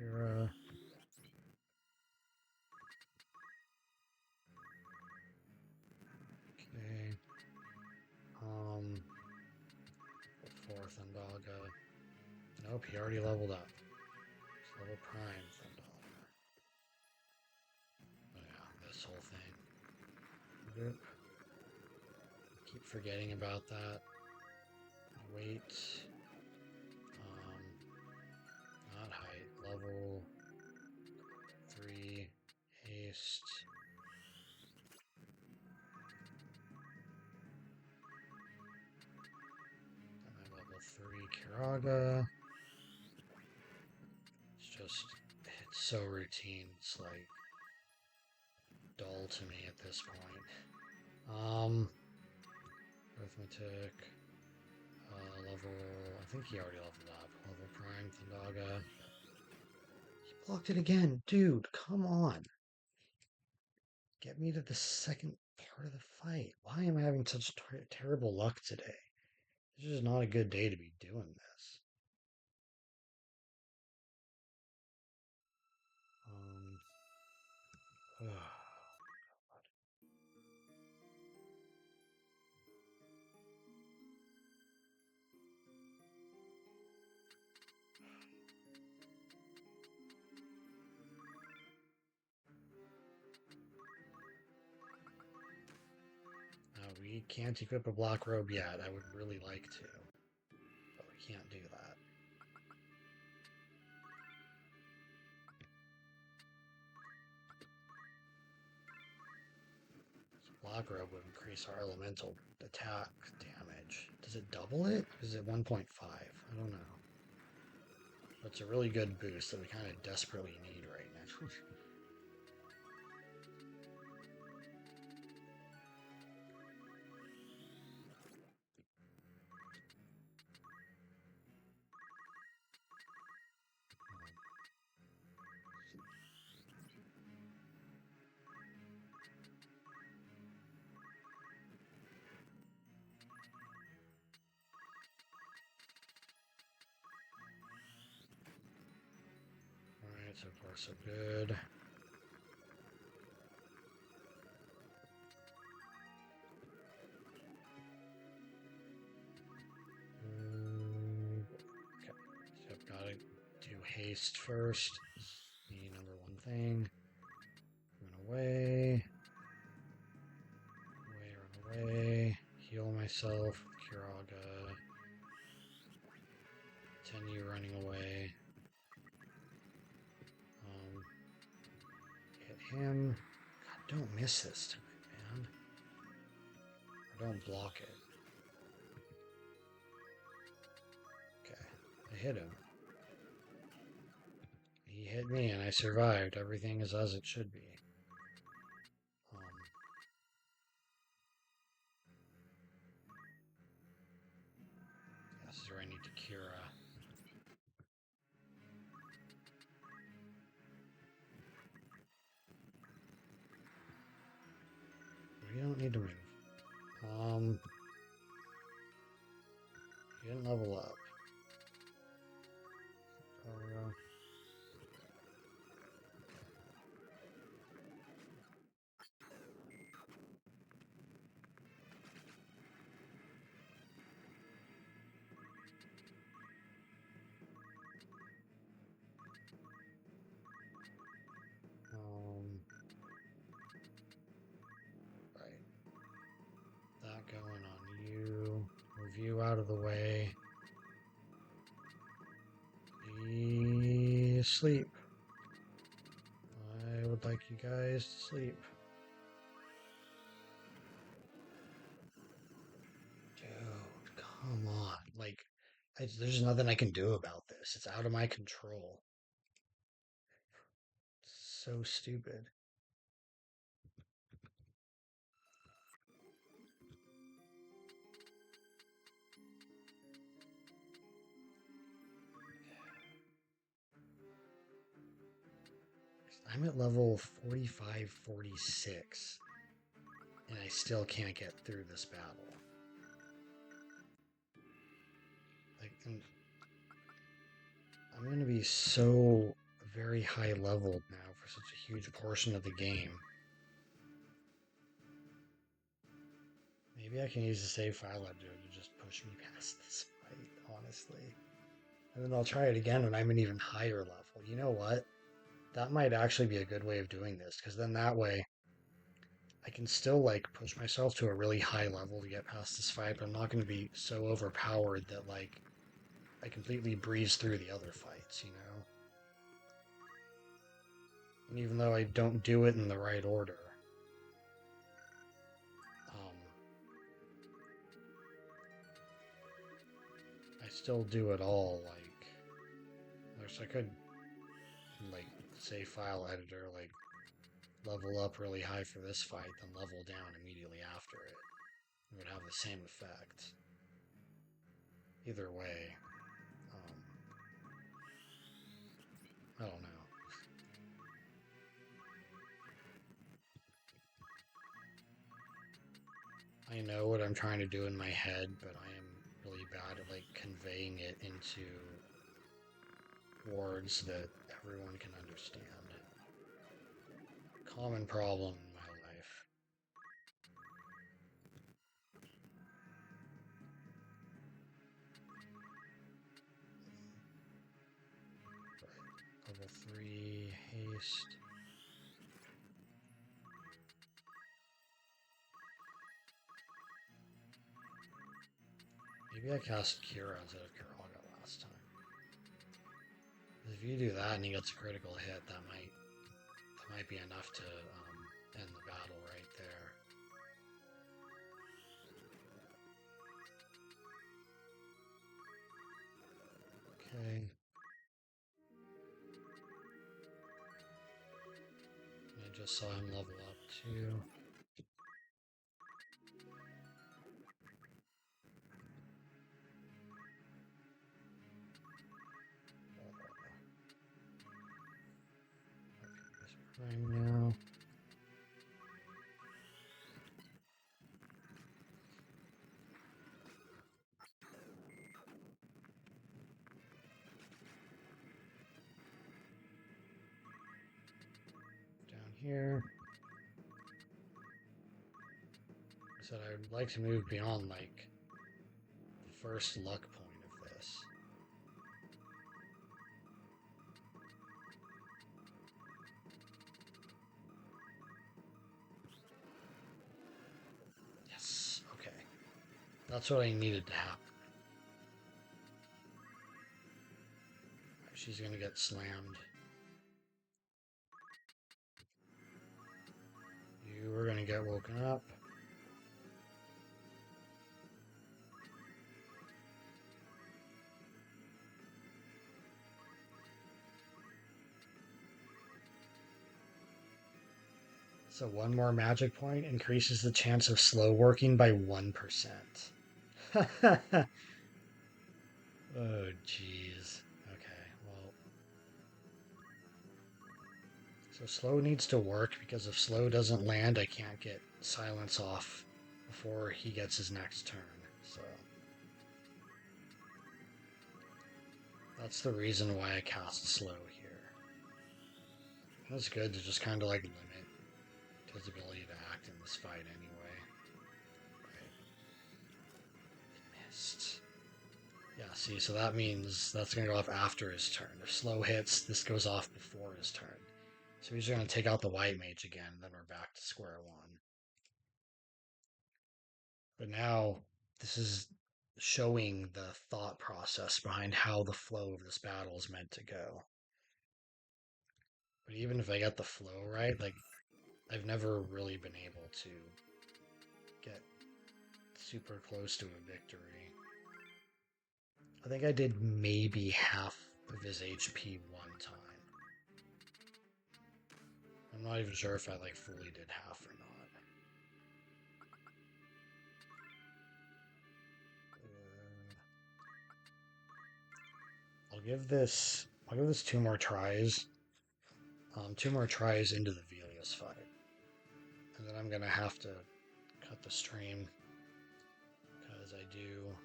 Kira. Okay. Fourth Andaga. Nope, he already leveled up. It's level prime Andaga. Oh yeah, this whole thing. Yep. Keep forgetting about that. Wait. Not height. Level 3 haste. Then my level 3 Kiraga. It's so routine. It's like dull to me at this point. Arithmetic. Level. I think he already leveled up. Level prime Thandaga. He blocked it again. Dude, come on. Get me to the second part of the fight. Why am I having such terrible luck today? This is not a good day to be doing this. We can't equip a black robe yet. I would really like to, but we can't do that. Black robe would increase our elemental attack damage. Does it double it? Is it 1.5? I don't know. But it's a really good boost that we kind of desperately need right now. Alright, so far so good. Okay, so I've got to do haste first. The number one thing. Run away. Run away. Heal myself. Kiraga. Continue running away. Hit him. God, don't miss this time, man. Or don't block it. Okay, I hit him. He hit me and I survived. Everything is as it should be. This is where I need to Kira. We don't need to move. He didn't level up. Right. That going on you. Move you out of the way. Sleep. I would like you guys to sleep. Dude, come on. Like, there's nothing I can do about this. It's out of my control. It's so stupid. I'm at level 45, 46, and I still can't get through this battle. Like, I'm going to be so very high leveled now for such a huge portion of the game. Maybe I can use the save file editor to just push me past this fight, honestly. And then I'll try it again when I'm an even higher level. You know what? That might actually be a good way of doing this, because then that way I can still like push myself to a really high level to get past this fight, but I'm not going to be so overpowered that like I completely breeze through the other fights, you know? And even though I don't do it in the right order, I still do it all, like, I could, like, say file editor, like, level up really high for this fight, then level down immediately after it. It would have the same effect. Either way, I don't know. I know what I'm trying to do in my head, but I am really bad at like conveying it into words that everyone can understand. Common problem in my life. Right. Level 3 haste. Maybe I cast Kira instead of Kiraga last time. If you do that and he gets a critical hit, that might be enough to end the battle right there. Okay. I just saw him level up too. Right now. Down here. I said I would like to move beyond like the first luck point of this. Yes, okay. That's what I needed to happen. She's gonna get slammed. You are gonna get woken up. So one more magic point increases the chance of slow working by 1%. Oh, jeez. Okay, well. So slow needs to work because if slow doesn't land, I can't get silence off before he gets his next turn. So that's the reason why I cast slow here. That's good to just kind of like limit his ability to act in this fight anyway. Right. It missed. Yeah, see, so that means that's going to go off after his turn. If slow hits, this goes off before his turn. So he's going to take out the white mage again, and then we're back to square one. But now, this is showing the thought process behind how the flow of this battle is meant to go. But even if I get the flow right, like, I've never really been able to get super close to a victory. I think I did maybe half of his HP one time. I'm not even sure if I like fully did half or not. I'll give this 2 more tries. 2 more tries into the Belias fight. And then I'm gonna have to cut the stream because I do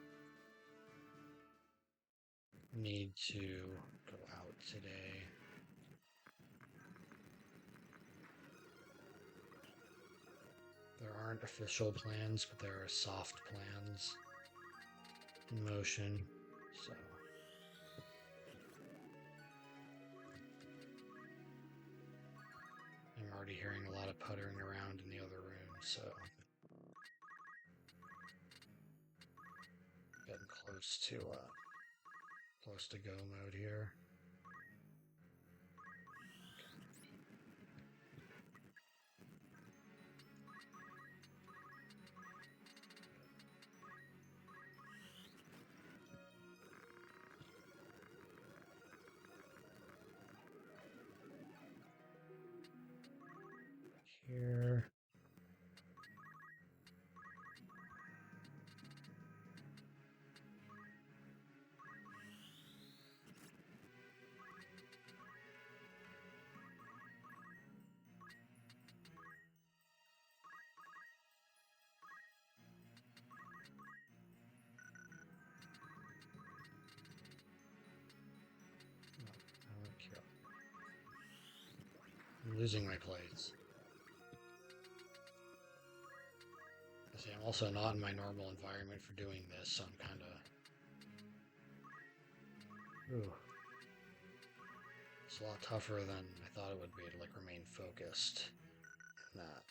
need to go out today. There aren't official plans, but there are soft plans in motion, so I'm already hearing a lot of puttering around in the other room, so getting close to go mode here. Here. I'm losing my plays. See, I'm also not in my normal environment for doing this, so I'm kind of... Ooh. It's a lot tougher than I thought it would be to like remain focused in that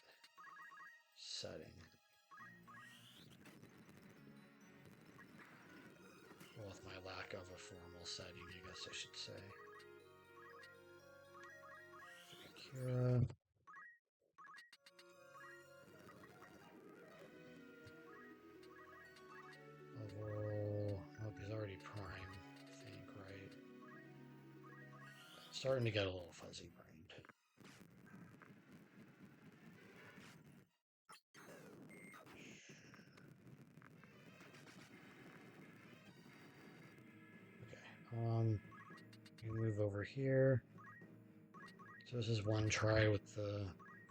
setting. Well, with my lack of a formal setting, I guess I should say. Kira. Level. Oh, he's already prime, I think, right? Starting to get a little fuzzy brained. Okay. We move over here. So this is one try with the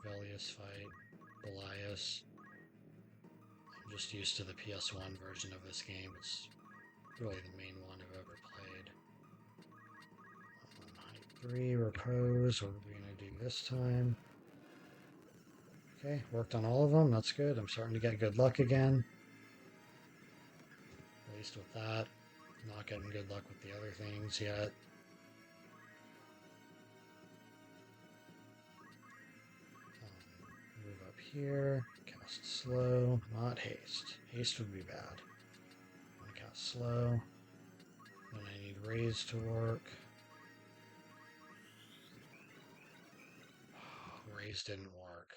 Belias fight, Belias. I'm just used to the PS1 version of this game. It's really the main one I've ever played. Height 3, repose. What are we going to do this time? Okay, worked on all of them. That's good. I'm starting to get good luck again. At least with that. Not getting good luck with the other things yet. Move up here. Cast slow, not haste. Haste would be bad. I'm gonna cast slow. Then I need raise to work. Raise didn't work.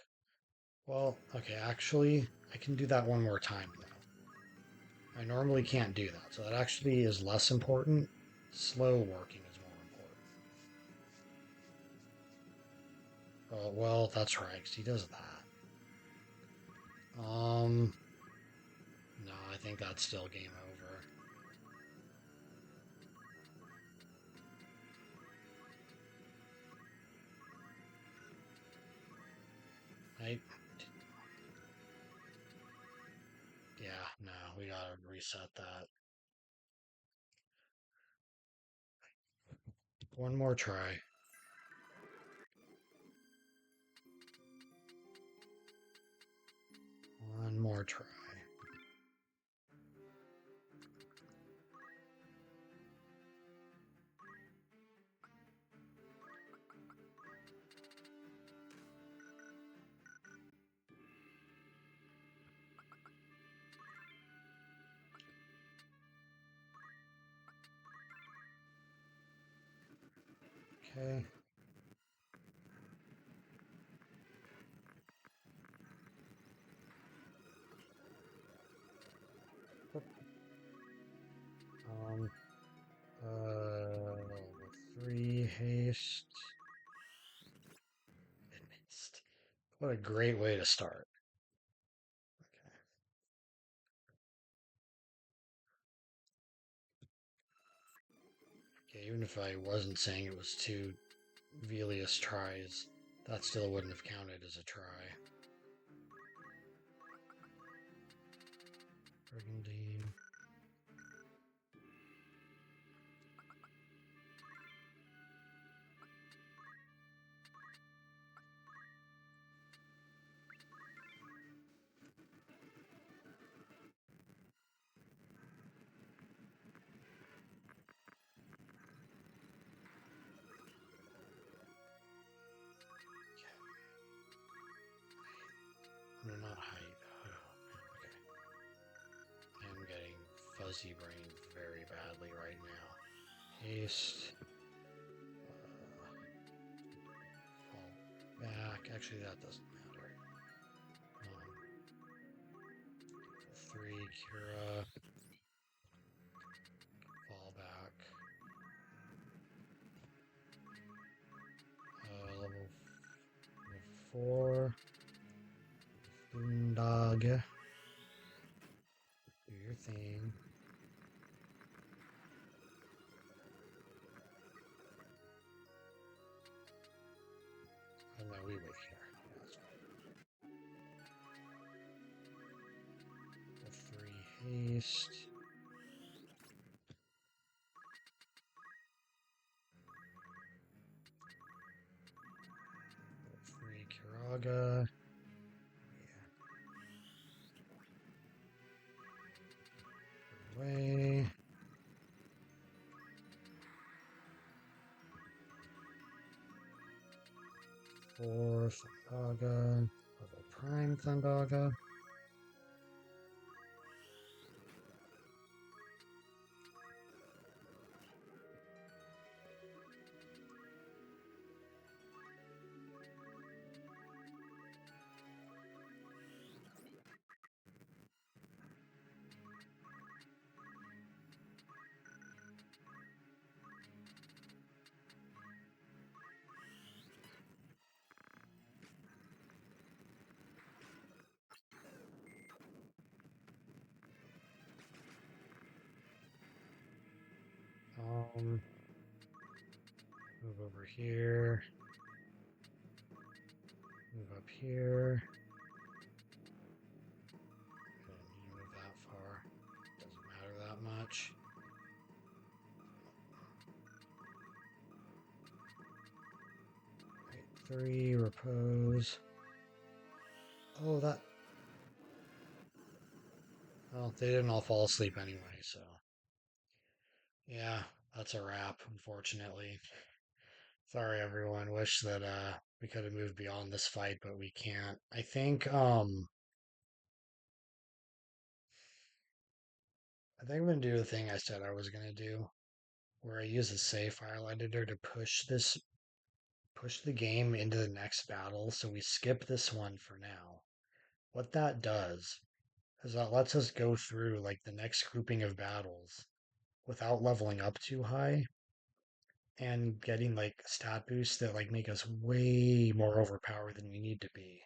Well, okay, actually, I can do that one more time now. I normally can't do that, so that actually is less important. Slow working is more important. Oh, well, that's right, because he does that. No, I think that's still game over. Yeah, no, we gotta reset that. One more try. One more try. Okay. Um, level 3 haste. It missed. What a great way to start. Okay. Okay, even if I wasn't saying it was 2 Velius tries, that still wouldn't have counted as a try. Burgundy. No, not height. Okay. I am getting fuzzy brain very badly right now. Haste. Fall back. Actually, that doesn't matter. 3 Kira. Fall back. Level 4. Boondog. Do your thing. And then we wait here. Yeah, 3 haste. 3 Kiraga. Yeah. Away. 4 Thundaga. Level Prime Thundaga. Boom. Move over here. Move up here. I didn't need to move that far. Doesn't matter that much. Right, 3, repose. Oh, that. Well, they didn't all fall asleep anyway, so. Yeah, that's a wrap, unfortunately. Sorry, everyone. Wish that we could have moved beyond this fight, but we can't. I think I'm gonna do the thing I said I was gonna do, where I use a save file editor to push the game into the next battle, so we skip this one for now. What that does is that lets us go through like the next grouping of battles without leveling up too high and getting like stat boosts that like make us way more overpowered than we need to be.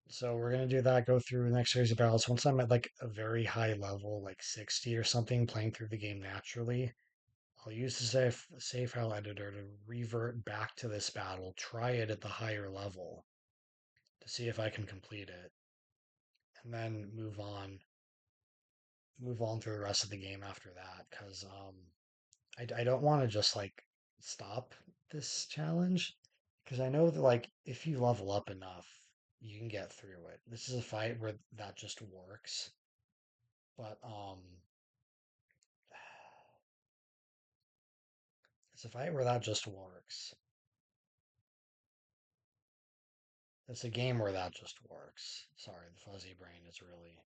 So we're gonna do that, go through the next series of battles. Once I'm at like a very high level, like 60 or something, playing through the game naturally, I'll use the save file editor to revert back to this battle, try it at the higher level to see if I can complete it, and then move on through the rest of the game after that. Because I don't want to just like stop this challenge because I know that like if you level up enough, you can get through it. This is a fight where that just works. But it's a fight where that just works. It's a game where that just works. Sorry, the fuzzy brain is really.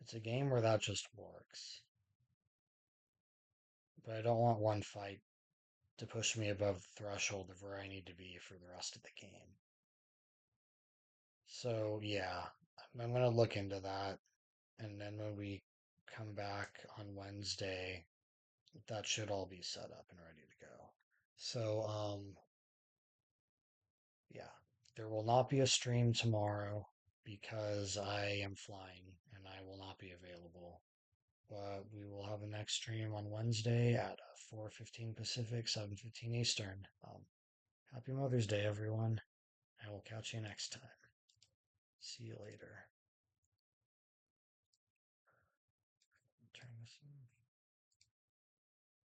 It's a game where that just works. But I don't want one fight to push me above the threshold of where I need to be for the rest of the game. So yeah, I'm gonna look into that, and then when we come back on Wednesday, that should all be set up and ready to go. So yeah, there will not be a stream tomorrow because I am flying and I will not be available. But we will have a next stream on Wednesday at 4:15 Pacific, 7:15 Eastern. Happy Mother's Day, everyone. I will catch you next time. See you later.